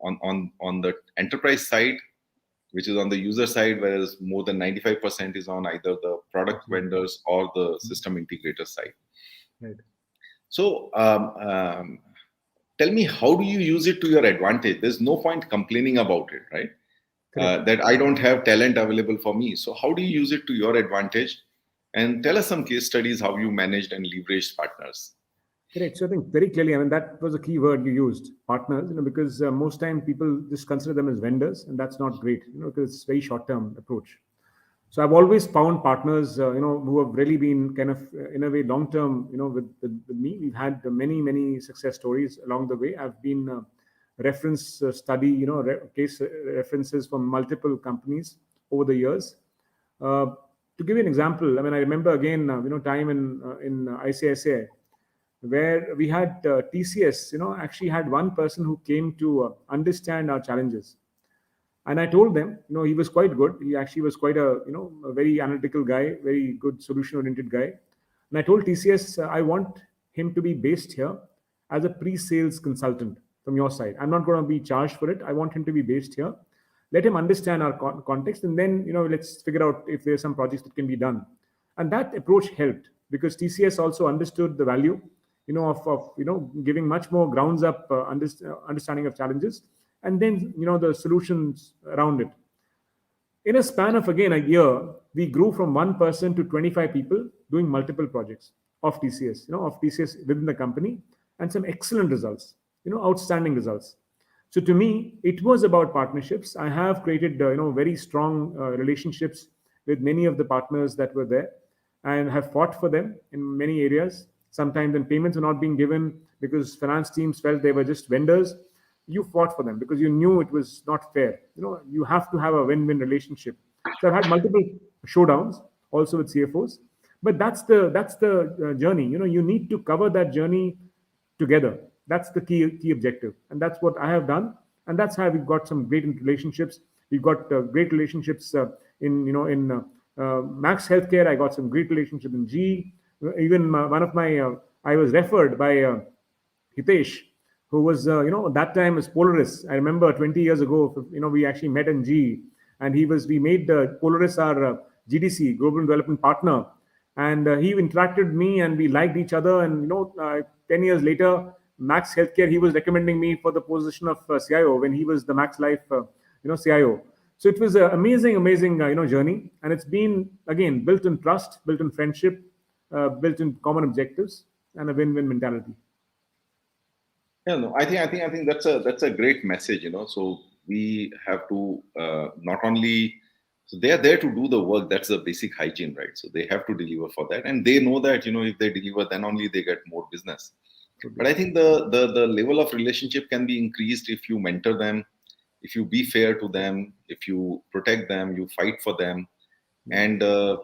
on the enterprise side, which is on the user side, whereas more than 95% is on either the product Absolutely. vendors or the system integrator side. Right. So tell me, how do you use it to your advantage? There's no point complaining about it, right? Correct. That I don't have talent available for me. So how do you use it to your advantage? And tell us some case studies how you managed and leveraged partners. Correct. So I think very clearly, I mean, that was a key word you used, partners, because most time people just consider them as vendors, and that's not great, because it's very short-term approach. So I've always found partners, who have really been kind of, in a way, long-term, with me. We've had many, many success stories along the way. I've been reference study, case references from multiple companies over the years. Uh, to give you an example, I mean, I remember again, time in ICICI, where we had TCS, actually had one person who came to understand our challenges. And I told them, he was quite good. He actually was quite a very analytical guy, very good solution oriented guy. And I told TCS, I want him to be based here as a pre-sales consultant from your side. I'm not going to be charged for it. I want him to be based here. Let him understand our context, and then let's figure out if there's some projects that can be done. And that approach helped because TCS also understood the value, of giving much more grounds up understanding of challenges, and then the solutions around it. In a span of again a year, we grew from 1% to 25 people doing multiple projects of TCS, of TCS within the company, and some excellent results, outstanding results. So to me, it was about partnerships. I have created, very strong relationships with many of the partners that were there, and have fought for them in many areas. Sometimes when payments are not being given because finance teams felt they were just vendors, you fought for them because you knew it was not fair. You have to have a win-win relationship. So I've had multiple showdowns also with CFOs, but that's the journey. You need to cover that journey together. That's the key objective, and that's what I have done, and that's how we've got some great relationships. We've got great relationships in Max Healthcare. I got some great relationship in GE. Even one of my I was referred by Hitesh, who was that time as Polaris. I remember 20 years ago, we actually met in GE, and we made Polaris our GDC Global Development Partner, and he interacted with me, and we liked each other. And 10 years later, Max Healthcare, he was recommending me for the position of CIO when he was the Max Life CIO. So it was an amazing journey, and it's been again built in trust, built in friendship, built in common objectives, and a win-win mentality. Yeah, no, I think that's a great message. So we have to not only, so they are there to do the work. That's the basic hygiene, right? So they have to deliver for that, and they know that if they deliver, then only they get more business. But I think the level of relationship can be increased if you mentor them, if you be fair to them, if you protect them, you fight for them, and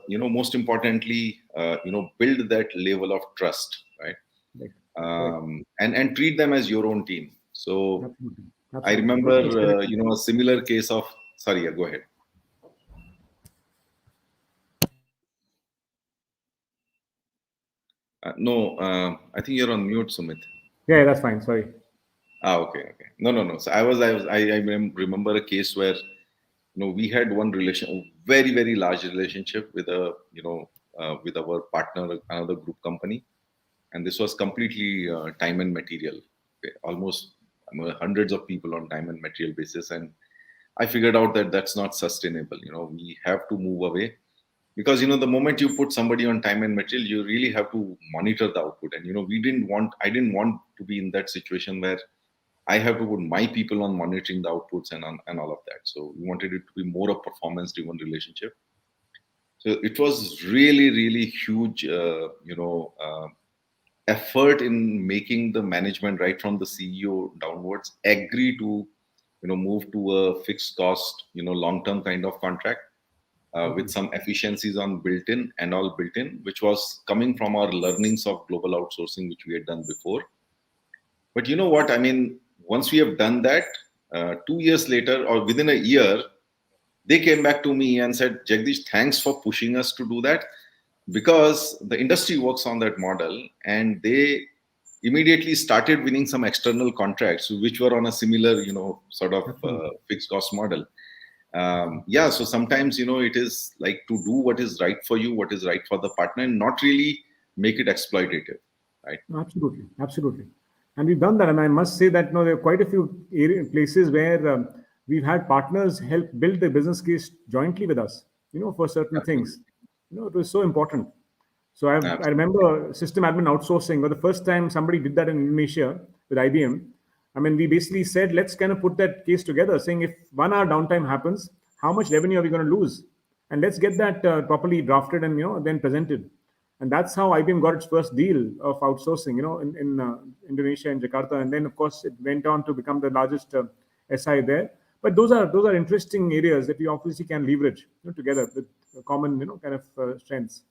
most importantly, build that level of trust, right? Right. Correct. And treat them as your own team. So Absolutely. I Absolutely. remember, Working spirit. a similar case of. Sorry, yeah, go ahead. No, I think you're on mute, Sumit. Yeah, that's fine. Sorry. Ah, okay, okay. No, no, no. So I remember a case where we had one very very large relationship with with our partner, another group company, and this was completely time and material. Okay, almost hundreds of people on time and material basis, and I figured out that that's not sustainable. We have to move away because the moment you put somebody on time and material, you really have to monitor the output. And I didn't want to be in that situation where I have to put my people on monitoring the outputs and all of that. So we wanted it to be more a performance-driven relationship. So it was really, really huge, effort in making the management right from the CEO downwards agree to, move to a fixed cost, long-term kind of contract with some efficiencies on built-in and all built-in, which was coming from our learnings of global outsourcing, which we had done before. But you know what? I mean, once we have done that, 2 years later or within a year, they came back to me and said, Jagdish, thanks for pushing us to do that, because the industry works on that model, and they immediately started winning some external contracts which were on a similar, sort of fixed cost model. Yeah, so sometimes, it is like to do what is right for you, what is right for the partner, and not really make it exploitative, right? Absolutely, absolutely. And we've done that. And I must say that there are quite a few places where we've had partners help build the business case jointly with us, for certain Absolutely. things. It was so important. So I Absolutely. remember system admin outsourcing, or the first time somebody did that in Indonesia with IBM. I mean, we basically said, let's kind of put that case together, saying if 1 hour downtime happens, how much revenue are we going to lose? And let's get that properly drafted and then presented. And that's how IBM got its first deal of outsourcing, in Indonesia and Jakarta, and then of course it went on to become the largest SI there. But those are interesting areas that we obviously can leverage together with common kind of strengths.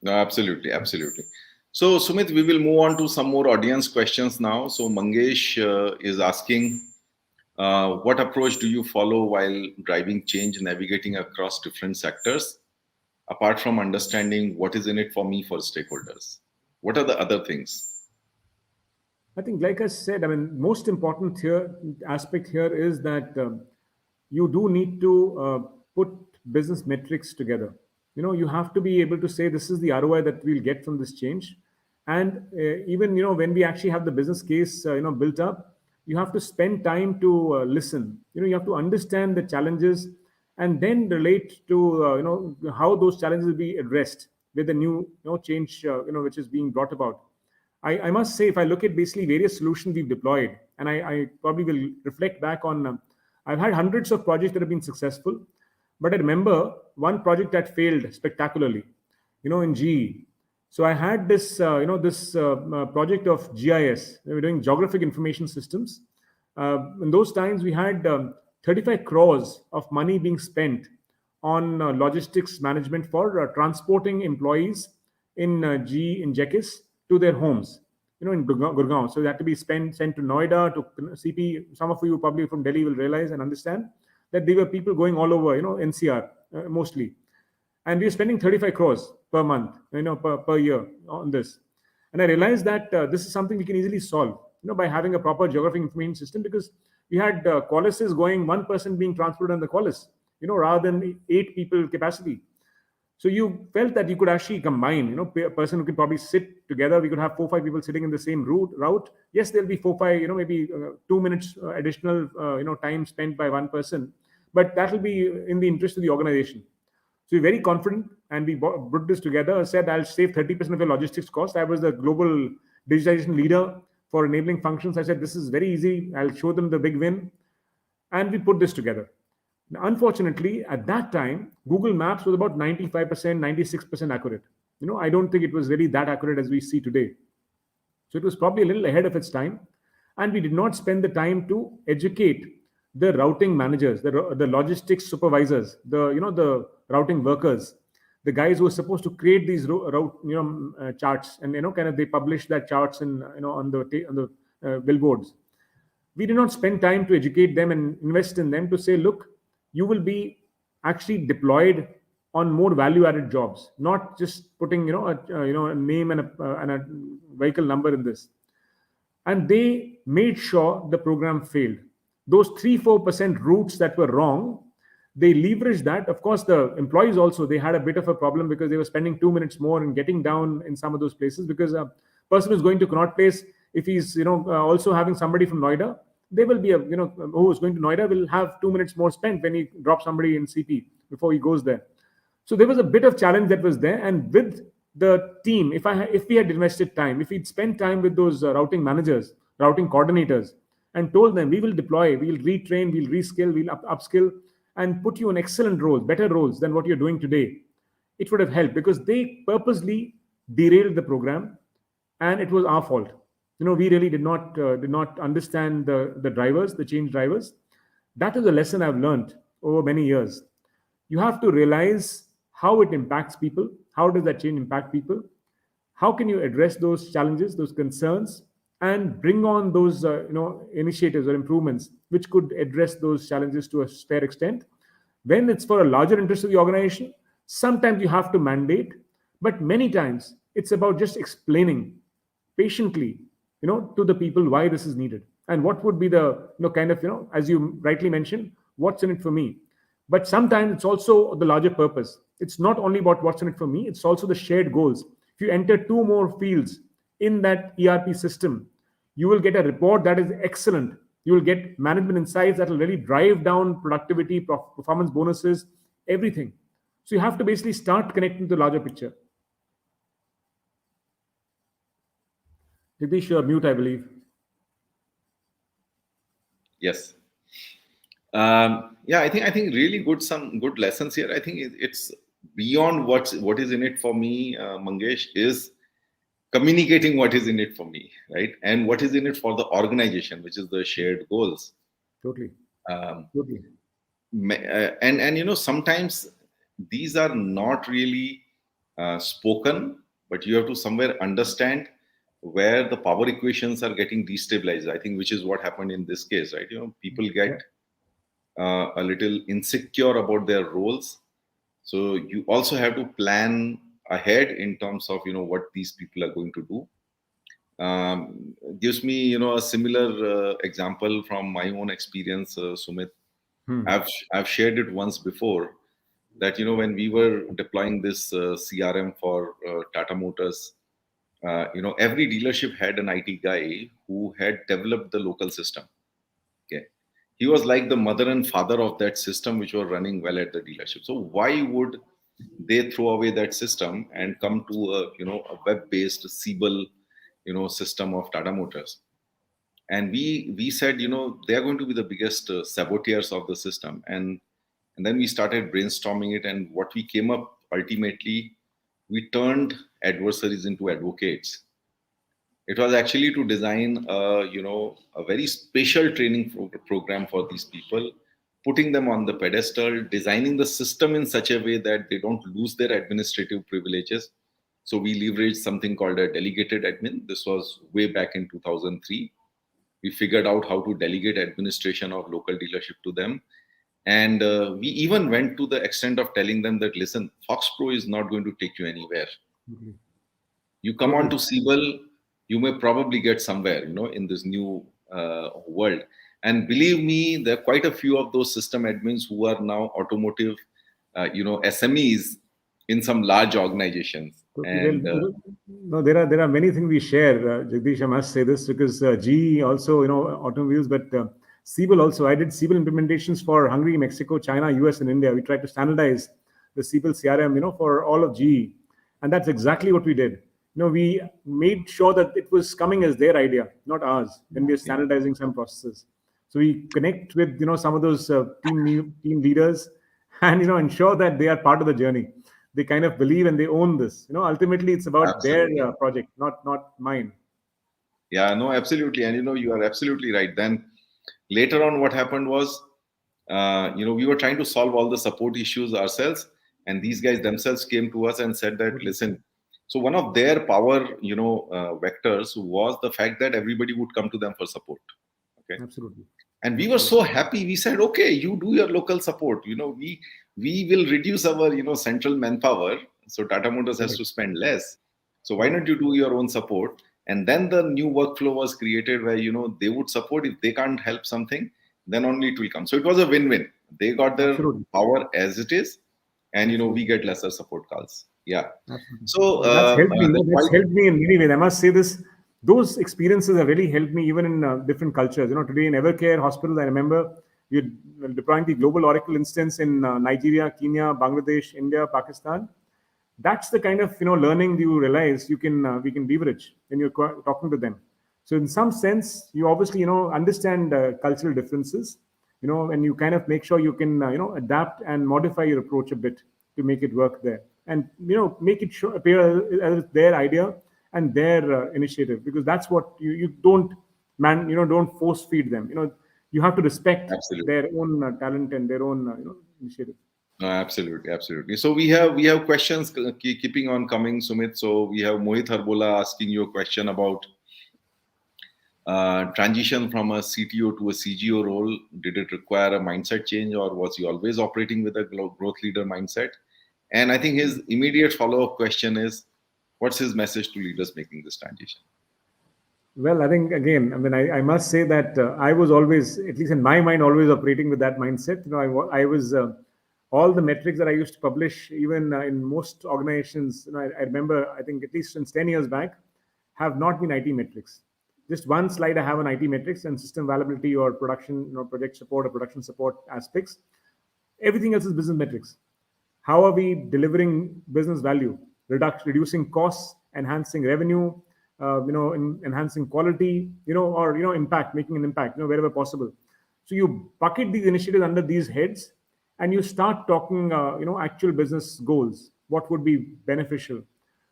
No, absolutely, absolutely. So, Sumit, we will move on to some more audience questions now. So, Mangesh is asking, what approach do you follow while driving change, navigating across different sectors, apart from understanding what is in it for me for stakeholders? What are the other things? I think, like I said, I mean, most important here aspect here is that you do need to put business metrics together. You have to be able to say this is the ROI that we'll get from this change, and even when we actually have the business case built up, you have to spend time to listen. You have to understand the challenges, and then relate to how those challenges will be addressed with the new change which is being brought about. I must say, if I look at basically various solutions we've deployed, and I probably will reflect back on, I've had hundreds of projects that have been successful, but I remember one project that failed spectacularly, in GE. So I had this, this project of GIS. We were doing geographic information systems. In those times, we had 35 crores of money being spent on logistics management for transporting employees in GE in Jekis to their homes, in Gurgaon. So they had to be sent to Noida, to CP. Some of you probably from Delhi will realize and understand that there were people going all over, NCR mostly. And we were spending 35 crores per month, per year on this. And I realized that this is something we can easily solve, by having a proper geographic information system, because we had Qualis going, one person being transported on the Qualis, rather than 8 people capacity. So you felt that you could actually combine, a person who could probably sit together. We could have 4 or 5 people sitting in the same route. Yes, there'll be 4 or 5, maybe 2 minutes additional, time spent by one person, but that will be in the interest of the organization. So we're very confident, and we put this together. I said, I'll save 30% of your logistics cost. I was the global digitalization leader for enabling functions. I said, this is very easy. I'll show them the big win. And we put this together. Now, unfortunately, at that time, Google Maps was about 95%, 96% accurate. I don't think it was really that accurate as we see today. So it was probably a little ahead of its time. And we did not spend the time to educate the routing managers, the logistics supervisors, the routing workers, the guys who are supposed to create these route charts, and kind of they publish that charts and on the billboards. We did not spend time to educate them and invest in them to say, look, you will be actually deployed on more value-added jobs, not just putting a name and a vehicle number in this. And they made sure the program failed. Those 3-4% routes that were wrong, they leveraged that. Of course, the employees also, they had a bit of a problem because they were spending 2 minutes more and getting down in some of those places, because a person who's going to Connaught Place, if he's also having somebody from Noida, they will be who is going to Noida will have 2 minutes more spent when he drops somebody in CP before he goes there. So there was a bit of challenge that was there, and with the team, if we had invested time, if we'd spent time with those routing managers, routing coordinators, and told them, we will deploy, we'll retrain, we'll reskill, we'll upskill, and put you in excellent roles, better roles than what you're doing today, it would have helped, because they purposely derailed the program, and it was our fault. We really did not understand the drivers, the change drivers. That is a lesson I've learned over many years. You have to realize how it impacts people. How does that change impact people? How can you address those challenges, those concerns, and bring on those initiatives or improvements which could address those challenges to a fair extent? When it's for a larger interest of the organization, sometimes you have to mandate, but many times it's about just explaining patiently, to the people why this is needed and what would be the kind of, as you rightly mentioned, what's in it for me. But sometimes it's also the larger purpose. It's not only about what's in it for me, it's also the shared goals. If you enter two more fields in that ERP system, you will get a report that is excellent. You will get management insights that will really drive down productivity, performance bonuses, everything. So you have to basically start connecting to the larger picture. Jagdish, you're mute, I believe. Yes. Yeah, I think really some good lessons here. I think it's beyond what is in it for me, Mangesh, is communicating what is in it for me, right? And what is in it for the organization, which is the shared goals. Totally. Um, Totally. and sometimes these are not really spoken, but you have to somewhere understand where the power equations are getting destabilized. I think which is what happened in this case, right? People get a little insecure about their roles, so you also have to plan ahead in terms of what these people are going to do. Gives me a similar example from my own experience, Sumit. I've shared it once before that when we were deploying this CRM for Tata Motors, every dealership had an IT guy who had developed the local system. Okay, he was like the mother and father of that system, which were running well at the dealership. So why would they throw away that system and come to a web-based Siebel system of Tata Motors? And we said they are going to be the biggest saboteurs of the system, and then we started brainstorming it, and what we came up ultimately, we turned adversaries into advocates. It was actually to design a very special training program for these people, putting them on the pedestal, designing the system in such a way that they don't lose their administrative privileges. So we leveraged something called a delegated admin. This was way back in 2003. We figured out how to delegate administration of local dealership to them. And we even went to the extent of telling them that, listen, Fox Pro is not going to take you anywhere. Mm-hmm. You come on to Siebel, you may probably get somewhere, in this new world. And believe me, there are quite a few of those system admins who are now automotive, SMEs in some large organizations. And no, there are many things we share, Jagdish. I must say this because GE also, automobiles, but Siebel also. I did Siebel implementations for Hungary, Mexico, China, US, and India. We tried to standardize the Siebel CRM, for all of GE, and that's exactly what we did. We made sure that it was coming as their idea, not ours, when we are standardizing some processes. So we connect with some of those team leaders, and ensure that they are part of the journey. They kind of believe and they own this. Ultimately it's about absolutely. their project, not mine. Yeah, no, absolutely. And you are absolutely right. Then later on, what happened was, we were trying to solve all the support issues ourselves, and these guys themselves came to us and said that, listen. So one of their power, vectors was the fact that everybody would come to them for support. Okay. Absolutely. And we were so happy. We said, okay, you do your local support. We will reduce our, central manpower. So Tata Motors has to spend less. So why don't you do your own support? And then the new workflow was created where, they would support. If they can't help something, then only it will come. So it was a win-win. They got their power as it is, and, we get lesser support calls. Yeah. Absolutely. So that's helped me. That's helped me in many ways. I must say this. Those experiences have really helped me even in different cultures. Today in Evercare Hospital, I remember we're deploying the global Oracle instance in Nigeria, Kenya, Bangladesh, India, Pakistan. That's the kind of learning you realize we can leverage when you're talking to them. So in some sense, you obviously, understand cultural differences, and you kind of make sure you can, adapt and modify your approach a bit to make it work there, and make it appear as their idea and their initiative, because that's what you don't don't force feed them. You have to respect Absolutely. their own talent and their own initiative. No, absolutely, absolutely. So we have questions keeping on coming, Sumit. So we have Mohit Harbola asking you a question about transition from a CTO to a CGO role. Did it require a mindset change, or was he always operating with a growth leader mindset? And I think his immediate follow-up question is, what's his message to leaders making this transition? Well, I think again, I mean, I must say that I was always, at least in my mind, always operating with that mindset. I was all the metrics that I used to publish, even in most organizations. I remember, I think at least since 10 years back, have not been IT metrics. Just one slide I have on IT metrics and system availability or production, project support or production support aspects. Everything else is business metrics. How are we delivering business value? Reducing costs, enhancing revenue, enhancing quality, or impact, making an impact, wherever possible. So you bucket these initiatives under these heads, and you start talking, actual business goals. What would be beneficial?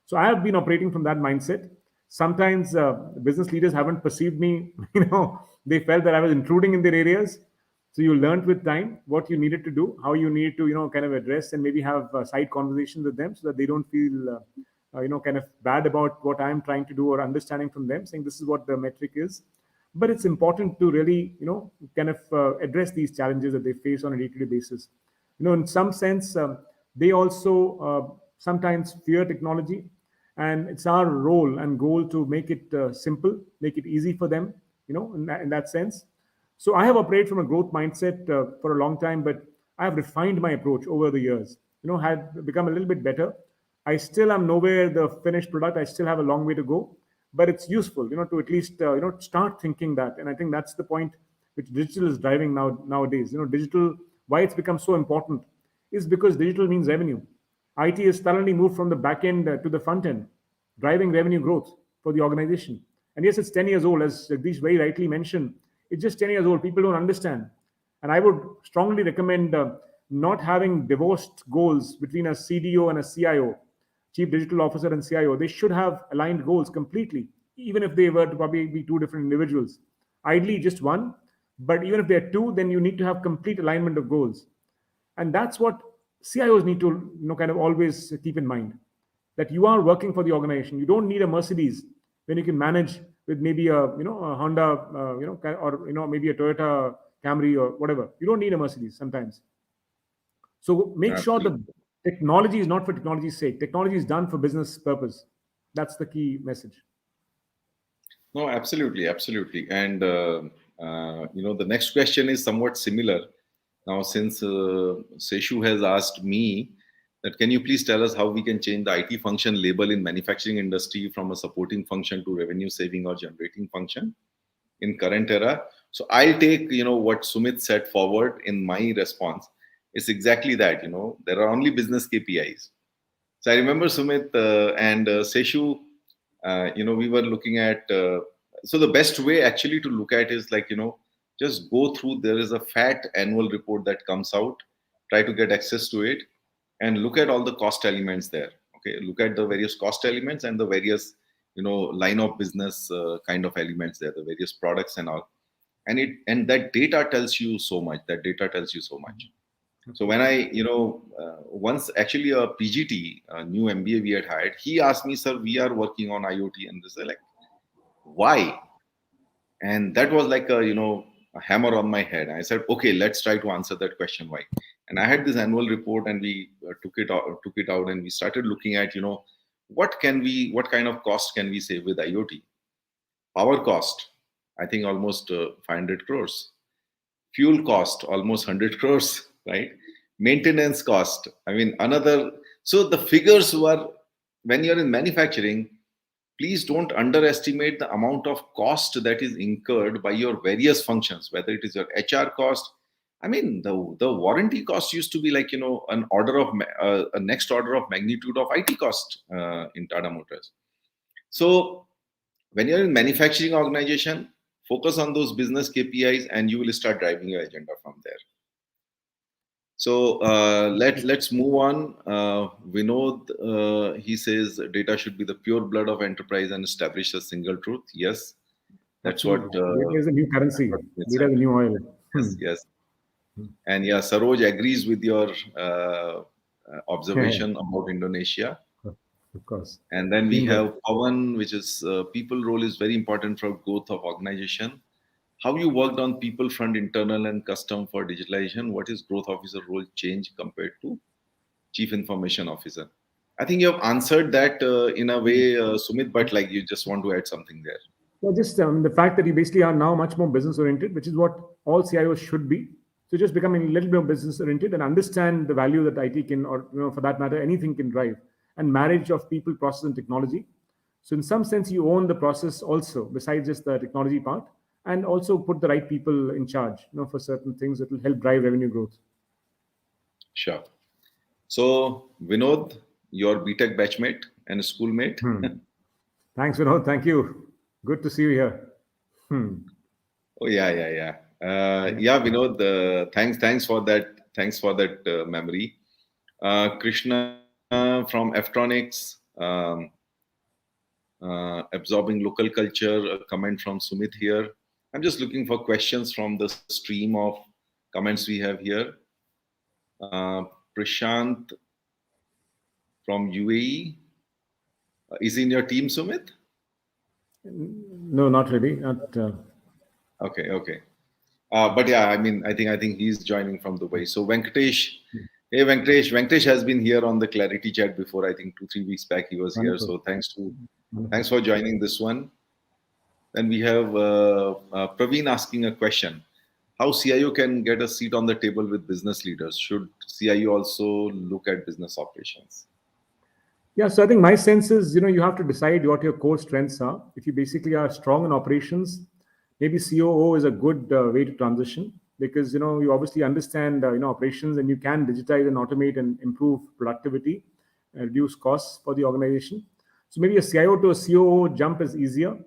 So I have been operating from that mindset. Sometimes business leaders haven't perceived me. They felt that I was intruding in their areas. So you learned with time what you needed to do, how you needed to, kind of address and maybe have a side conversation with them so that they don't feel, kind of bad about what I'm trying to do or understanding from them, saying this is what the metric is. But it's important to really, kind of address these challenges that they face on a day-to-day basis. In some sense, they also sometimes fear technology, and it's our role and goal to make it simple, make it easy for them, in that sense. So I have operated from a growth mindset for a long time, but I have refined my approach over the years. Had become a little bit better. I still am nowhere the finished product. I still have a long way to go, but it's useful, to at least start thinking that. And I think that's the point which digital is driving nowadays. Digital, why it's become so important is because digital means revenue. IT has suddenly moved from the back end to the front end, driving revenue growth for the organization. And yes, it's 10 years old, as Jagdish very rightly mentioned. It's just 10 years old. People don't understand. And I would strongly recommend not having divorced goals between a CDO and a CIO, Chief Digital Officer and CIO. They should have aligned goals completely, even if they were to probably be two different individuals. Ideally, just one. But even if they're two, then you need to have complete alignment of goals. And that's what CIOs need to kind of always keep in mind, that you are working for the organization. You don't need a Mercedes when you can manage with maybe a Honda, or maybe a Toyota Camry or whatever. You don't need a Mercedes sometimes. So make sure Absolutely. the technology is not for technology's sake. Technology is done for business purpose. That's the key message. No, absolutely, absolutely. And the next question is somewhat similar. Now, since Seshu has asked me that, can you please tell us how we can change the IT function label in manufacturing industry from a supporting function to revenue saving or generating function in current era? So I'll take what Sumit said forward in my response. It's exactly that. There are only business KPIs. So I remember Sumit and Seshu, we were looking at. So the best way actually to look at is like, just go through. There is a fat annual report that comes out. Try to get access to it and look at all the cost elements there. Okay, look at the various cost elements and the various, line of business kind of elements there, the various products and all. And that data tells you so much. That data tells you so much. So when I, once actually a PGT, a new MBA we had hired, he asked me, sir, we are working on IoT, and this is like, why? And that was like a hammer on my head. I said, okay, let's try to answer that question, why? And I had this annual report, and we took it out, and we started looking at, what kind of cost can we save with IoT? Power cost, I think almost 500 crores. Fuel cost, almost 100 crores, right? Maintenance cost, I mean, another. So the figures were, when you're in manufacturing, please don't underestimate the amount of cost that is incurred by your various functions, whether it is your HR cost. I mean, the warranty cost used to be like, an a next order of magnitude of IT cost in Tata Motors. So When you're in manufacturing organization, focus on those business KPIs and you will start driving your agenda from there. So let's move on. Vinod, he says data should be the pure blood of enterprise and establish a single truth. Yes, that's what. Absolutely. Data is a new That's currency. what Vinod Data said. is a new oil. Yes, yes. And yeah, Saroj agrees with your observation about Indonesia. Of course. And then we Teamwork. have Pawan, which is people role is very important for growth of organization. How you worked on people front, internal and custom for digitalization? What is growth officer role change compared to chief information officer? I think you have answered that in a way, Sumit, but like you just want to add something there. Well, just the fact that you basically are now much more business oriented, which is what all CIOs should be. So just becoming a little bit more business oriented and understand the value that IT can, or for that matter, anything can drive, and marriage of people, process, and technology. So in some sense, you own the process also, besides just the technology part, and also put the right people in charge, for certain things that will help drive revenue growth. Sure. So Vinod, your BTech batchmate and schoolmate. Thanks, Vinod. Thank you. Good to see you here. Oh yeah, yeah, yeah. Yeah, Vinod. Thanks for that. Thanks for that memory. Krishna from Eftronics, absorbing local culture. A comment from Sumit here. I'm just looking for questions from the stream of comments we have here. Prashant from UAE. Is he in your team, Sumit? No, not really. Not. Okay, okay. But yeah, I mean, I think he's joining from Dubai. So Venkatesh, hey Venkatesh, Venkatesh has been here on the ClarITea Chat before. I think 2-3 weeks back he was here. Wonderful. So thanks for joining this one. Then we have Praveen asking a question: how CIO can get a seat on the table with business leaders? Should CIO also look at business operations? Yeah, so I think my sense is, you have to decide what your core strengths are. If you basically are strong in operations, maybe COO is a good way to transition, because you obviously understand operations, and you can digitize and automate and improve productivity, reduce costs for the organization. So maybe a CIO to a COO jump is easier.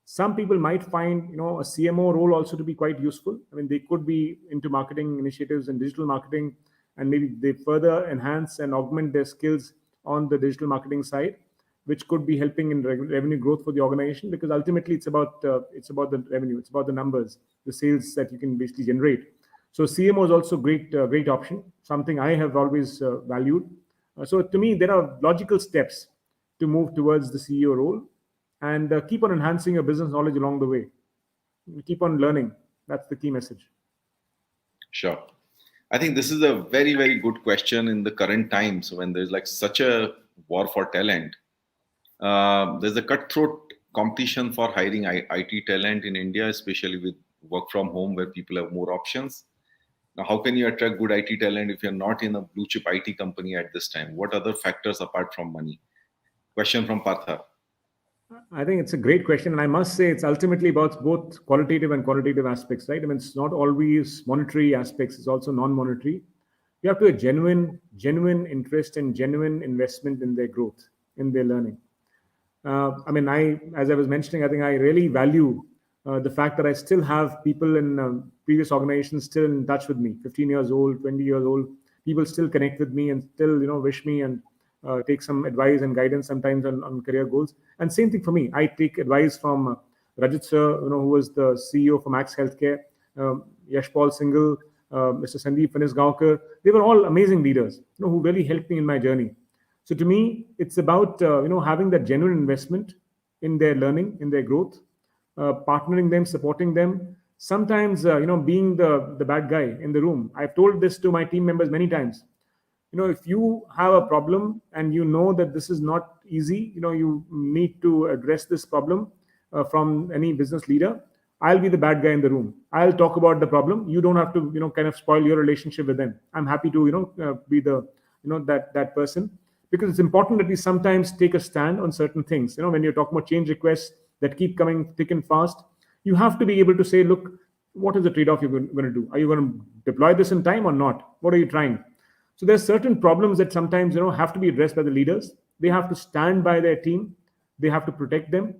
Some people might find a CMO role also to be quite useful. I mean, they could be into marketing initiatives and digital marketing, and maybe they further enhance and augment their skills on the digital marketing side, which could be helping in revenue growth for the organization, because ultimately it's about the revenue, it's about the numbers, the sales that you can basically generate. So CMO is also great option, something I have always valued. So to me, there are logical steps to move towards the CEO role, and keep on enhancing your business knowledge along the way. Keep on learning. That's the key message. Sure. I think this is a very, very good question in the current times when there's like such a war for talent. There's a cutthroat competition for hiring IT talent in India, especially with work from home where people have more options. Now, how can you attract good IT talent if you're not in a blue chip IT company at this time? What other factors apart from money? Question from Partha. I think it's a great question, and I must say it's ultimately about both qualitative and quantitative aspects, right? I mean, it's not always monetary aspects; it's also non-monetary. You have to have genuine interest and genuine investment in their growth, in their learning. I mean, as I was mentioning, I think I really value the fact that I still have people in previous organizations still in touch with me, 15 years old, 20 years old. People still connect with me and still, wish me and take some advice and guidance sometimes on career goals. And same thing for me. I take advice from Rajat sir, who was the CEO for Max Healthcare, Yashpal Singhal, Mr. Sandeep Fanisgaonkar. They were all amazing leaders, who really helped me in my journey. So to me, it's about having that genuine investment in their learning, in their growth, partnering them, supporting them. Sometimes being the bad guy in the room. I've told this to my team members many times. If you have a problem and you know that this is not easy, you need to address this problem from any business leader. I'll be the bad guy in the room. I'll talk about the problem. You don't have to kind of spoil your relationship with them. I'm happy to be the that person, because it's important that we sometimes take a stand on certain things. When you're talking about change requests that keep coming thick and fast, you have to be able to say, look, what is the trade-off you're going to do? Are you going to deploy this in time or not? What are you trying? So there's certain problems that sometimes have to be addressed by the leaders. They have to stand by their team. They have to protect them.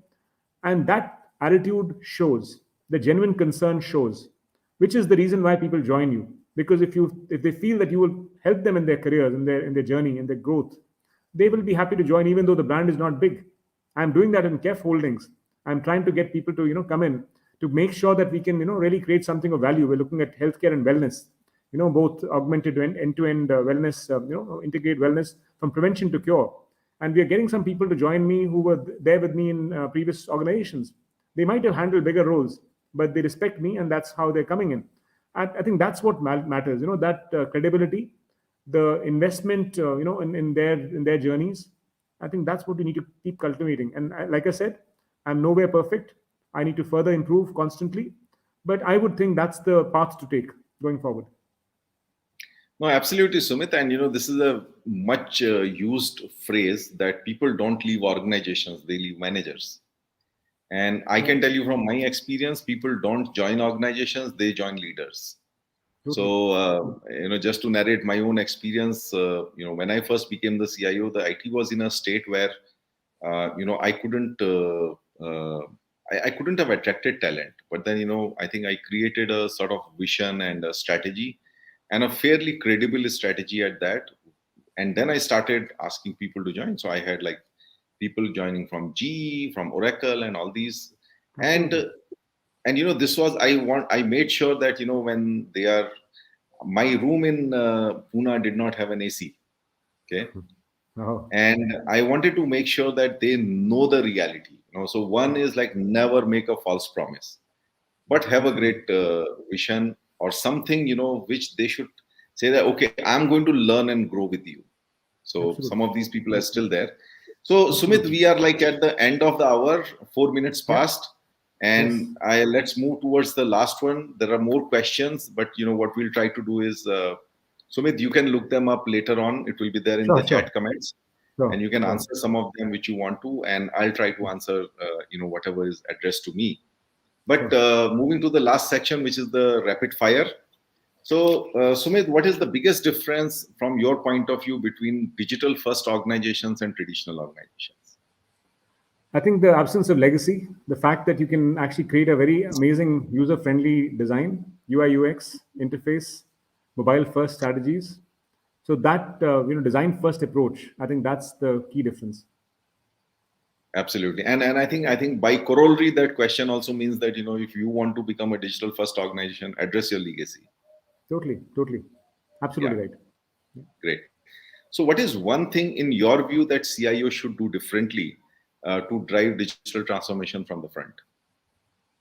And that attitude shows, the genuine concern shows, which is the reason why people join you. Because if they feel that you will help them in their careers, in their journey, in their growth, they will be happy to join, even though the brand is not big. I'm doing that in KEF Holdings. I'm trying to get people to come in to make sure that we can really create something of value. We're looking at healthcare and wellness, both augmented and end-to-end wellness, integrate wellness from prevention to cure. And we are getting some people to join me who were there with me in previous organizations. They might have handled bigger roles, but they respect me, and that's how they're coming in. I think that's what matters. That credibility, the investment, in their journeys. I think that's what we need to keep cultivating. And like I said, I'm nowhere perfect. I need to further improve constantly, but I would think that's the path to take going forward. No, absolutely, Sumit. And this is a much used phrase that people don't leave organizations, they leave managers. And I can tell you from my experience, people don't join organizations, they join leaders. So, just to narrate my own experience, when I first became the CIO, the IT was in a state where, I couldn't, I couldn't have attracted talent. But then, I think I created a sort of vision and a strategy, and a fairly credible strategy at that. And then I started asking people to join. So I had like people joining from GE, from Oracle, and all these. And this was I made sure that when they are, my room in Pune did not have an AC. Okay. And I wanted to make sure that they know the reality. So one is like, never make a false promise, but have a great vision or something, which they should say that, okay, I'm going to learn and grow with you. So some of these people are still there. So Sumit, we are like at the end of the hour, 4 minutes past. And let's move towards the last one. There are more questions, but what we'll try to do is, Sumit, you can look them up later on. It will be there in the chat comments, and you can answer some of them which you want to, and I'll try to answer, whatever is addressed to me. But moving to the last section, which is the rapid fire. So, Sumit, what is the biggest difference from your point of view between digital first organizations and traditional organizations? I think the absence of legacy, the fact that you can actually create a very amazing user-friendly design, UI UX interface, mobile-first strategies. So that design-first approach, I think that's the key difference. Absolutely, and I think by corollary, that question also means that if you want to become a digital-first organization, address your legacy. Totally, absolutely right. Great. So, what is one thing in your view that CIO should do differently to drive digital transformation from the front?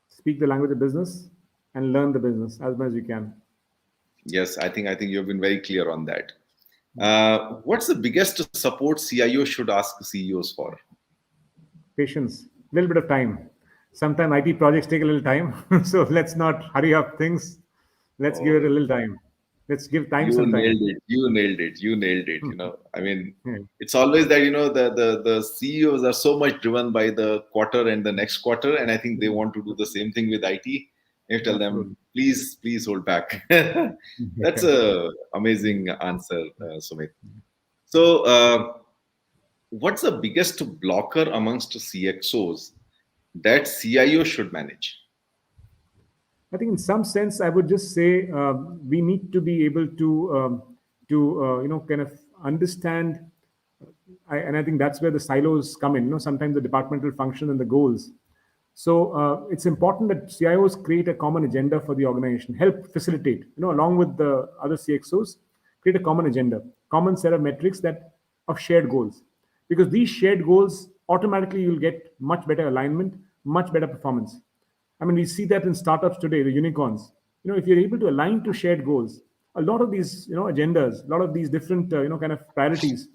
Speak the language of business and learn the business as much as you can. Yes, I think you have been very clear on that. What's the biggest support CIO should ask CEOs for? Patience, a little bit of time. Sometimes IT projects take a little time, so let's not hurry up things. Let's give it a little time. Let's give time some time. You nailed it. I mean, it's always that the CEOs are so much driven by the quarter and the next quarter, and I think they want to do the same thing with IT. You tell them, please hold back. That's a amazing answer, Sumit. So, what's the biggest blocker amongst CXOs that CIO should manage? I think in some sense, I would just say we need to be able to kind of understand, and I think that's where the silos come in. Sometimes the departmental function and the goals. So it's important that CIOs create a common agenda for the organization, help facilitate, along with the other CXOs, create a common agenda, common set of metrics of shared goals. Because these shared goals, automatically you'll get much better alignment, much better performance. I mean, we see that in startups today, the unicorns. If you're able to align to shared goals, a lot of these, agendas, a lot of these different, kind of priorities,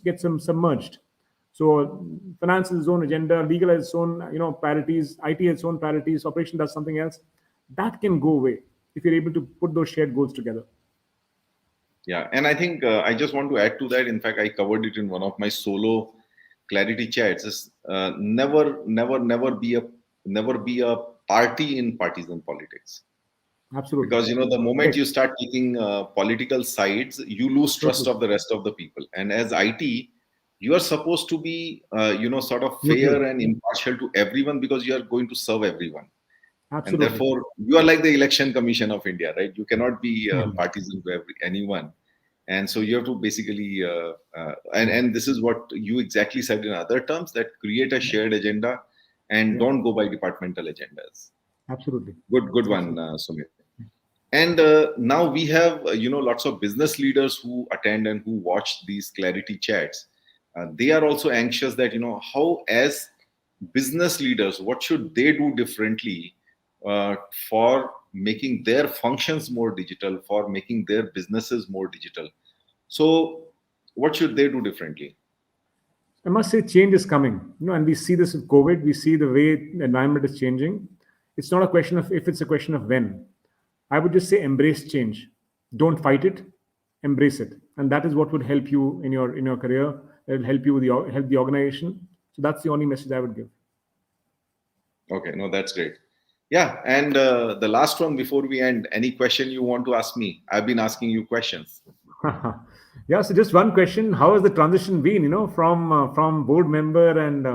get some submerged. So finance has its own agenda, legal has its own, priorities, IT has its own priorities, operation does something else. That can go away if you're able to put those shared goals together. Yeah, and I think I just want to add to that. In fact, I covered it in one of my solo ClarITea chats. Is never be a party in partisan politics. Absolutely. Because the moment you start taking political sides, you lose trust of the rest of the people. And as IT, you are supposed to be, sort of Neutral. fair and impartial to everyone, because you are going to serve everyone. And Absolutely. therefore, you are like the Election Commission of India, right? You cannot be Mhm. partisan to anyone. And so you have to basically, and this is what you exactly said in other terms, that create a shared agenda and Yeah, don't go by departmental agendas. absolutely. Good one, Absolutely. Sumit. And now we have, lots of business leaders who attend and who watch these ClarITea chats. They are also anxious that, how, as business leaders, what should they do differently for making their functions more digital, for making their businesses more digital. So, what should they do differently? I must say, change is coming. And we see this with COVID. We see the way the environment is changing. It's not a question of if; it's a question of when. I would just say, embrace change. Don't fight it. Embrace it, and that is what would help you in your career. It will help you with help the organization. So that's the only message I would give. Okay, no, that's great. Yeah, and the last one before we end, any question you want to ask me? I've been asking you questions. Yeah. So just one question: how has the transition been? From board member and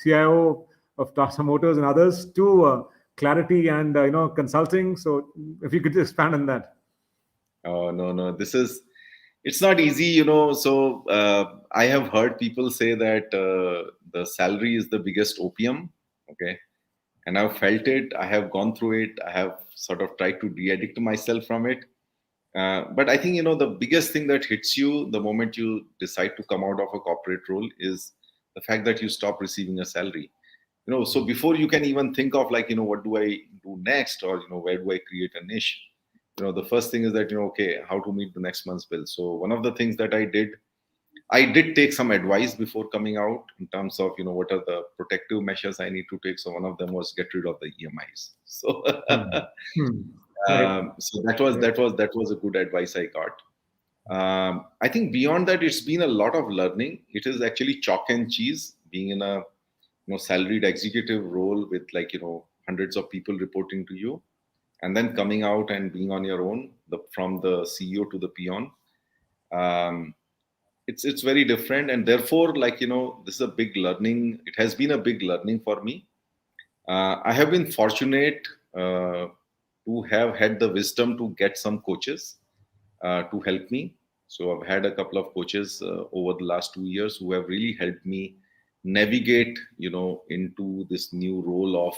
CIO of Tata Motors and others to ClarITea and consulting. So if you could expand on that. Oh, no, no, it's not easy, So I have heard people say that the salary is the biggest opium. Okay. And I've felt it. I have gone through it. I have sort of tried to de-addict myself from it. But I think, the biggest thing that hits you the moment you decide to come out of a corporate role is the fact that you stop receiving a salary. So before you can even think of, like, what do I do next, or where do I create a niche, the first thing is that, okay, how to meet the next month's bill. So one of the things that I did take some advice before coming out in terms of, what are the protective measures I need to take. So one of them was get rid of the EMIs. So Hmm. Hmm. Right. so that was Right. a good advice I got. I think beyond that, it's been a lot of learning. It is actually chalk and cheese being in a salaried executive role with, like, hundreds of people reporting to you, and then coming out and being on your own, from the CEO to the peon. Um, it's very different, and therefore, like, this is a big learning. It has been a big learning for me. I have been fortunate to have had the wisdom to get some coaches to help me. So I've had a couple of coaches over the last 2 years who have really helped me navigate, into this new role of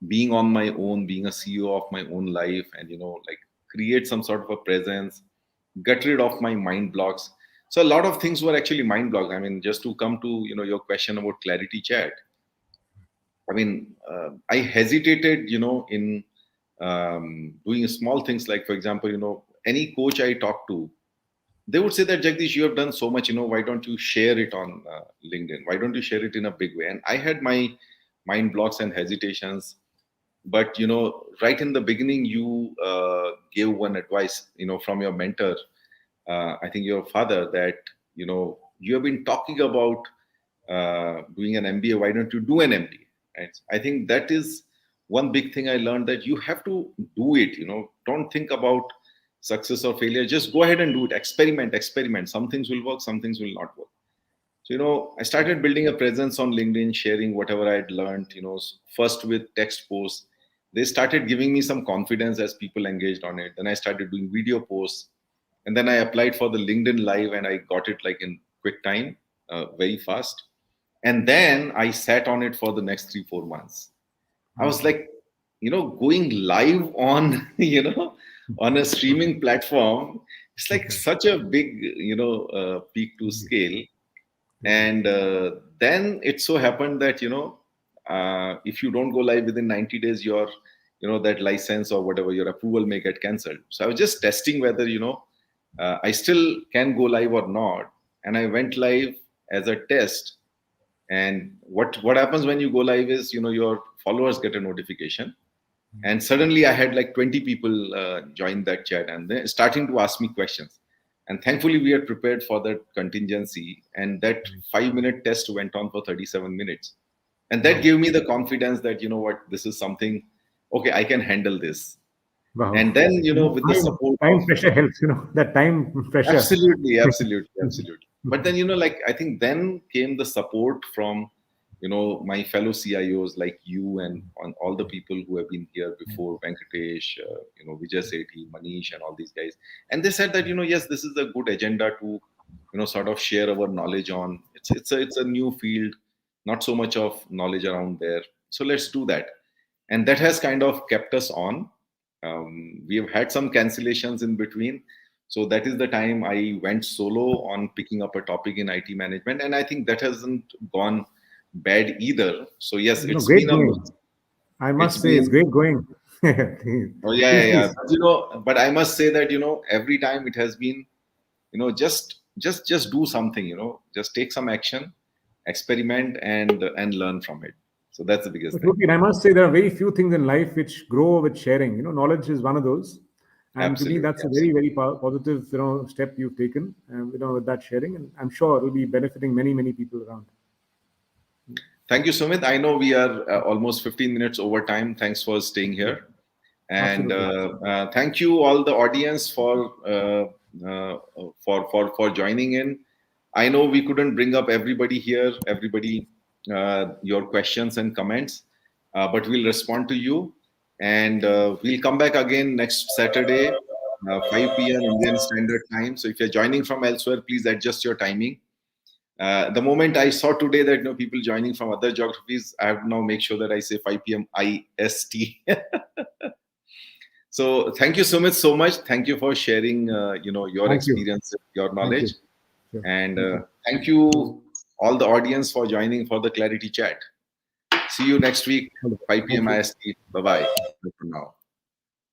being on my own, being a CEO of my own life, and, like, create some sort of a presence, get rid of my mind blocks. So a lot of things were actually mind blocks. I mean, just to come to, your question about ClarITea Chat. I mean, I hesitated, in doing small things, like, for example, any coach I talk to, they would say that, Jagdish, you have done so much, why don't you share it on LinkedIn? Why don't you share it in a big way? And I had my mind blocks and hesitations. But, right in the beginning, you gave one advice, from your mentor, I think your father, that, you have been talking about doing an MBA. Why don't you do an MBA? Right? I think that is one big thing I learned, that you have to do it. Don't think about success or failure. Just go ahead and do it. Experiment. Some things will work, some things will not work. So, I started building a presence on LinkedIn, sharing whatever I had learned, first with text posts. They started giving me some confidence as people engaged on it. Then I started doing video posts. And then I applied for the LinkedIn Live, and I got it, like, in quick time, very fast. And then I sat on it for the next 3-4 months. I was Awesome. like, going live on, on a streaming platform. It's like such a big, peak to scale. Yeah. And then it so happened that, if you don't go live within 90 days, your, that license or whatever, your approval may get cancelled. So I was just testing whether, I still can go live or not. And I went live as a test. And what happens when you go live is, your followers get a notification. And suddenly I had like 20 people join that chat, and they're starting to ask me questions. And thankfully, we had prepared for that contingency. And that 5-minute test went on for 37 minutes. And that Wow. gave me the confidence that, what, this is something, okay, I can handle this. And Wow. then, with the support of, Time pressure helps. That time pressure. absolutely, absolutely, absolutely. But then, like, I think then came the support from, my fellow CIOs like you and on all the people who have been here before, Venkatesh, Vijay Sethi, Manish, and all these guys. And they said that, yes, this is a good agenda to, sort of share our knowledge on. It's a new field, not so much of knowledge around there. So let's do that. And that has kind of kept us on. We have had some cancellations in between. So that is the time I went solo on picking up a topic in IT management. And I think that hasn't gone bad either. So yes, it's Great been a, going. I it's must say, it's been, great going. oh yeah, yeah, Please, yeah. please. But I must say that, every time it has been, just do something, just take some action, experiment and learn from it. So that's the biggest thing. Absolutely. And I must say, there are very few things in life which grow with sharing. Knowledge is one of those. And to me, Absolutely. that's a very, very positive, step you've taken, with that sharing. And I'm sure it will be benefiting many, many people around. Thank you, Sumit. I know we are almost 15 minutes over time. Thanks for staying here. And Absolutely. thank you all the audience for joining in. I know we couldn't bring up everybody here, your questions and comments, but we'll respond to you. And we'll come back again next Saturday, 5 p.m. Indian Standard Time. So if you're joining from elsewhere, please adjust your timing. The moment I saw today that people joining from other geographies, I have to now make sure that I say 5 p.m. IST. So thank you, Sumit, so much. Thank you for sharing, your Thank you. experience, your Thank knowledge, you. Sure. and Thank you. thank you all the audience for joining for the ClarITea Chat. See you next week, 5 Thank p.m. you. IST. Bye bye for now.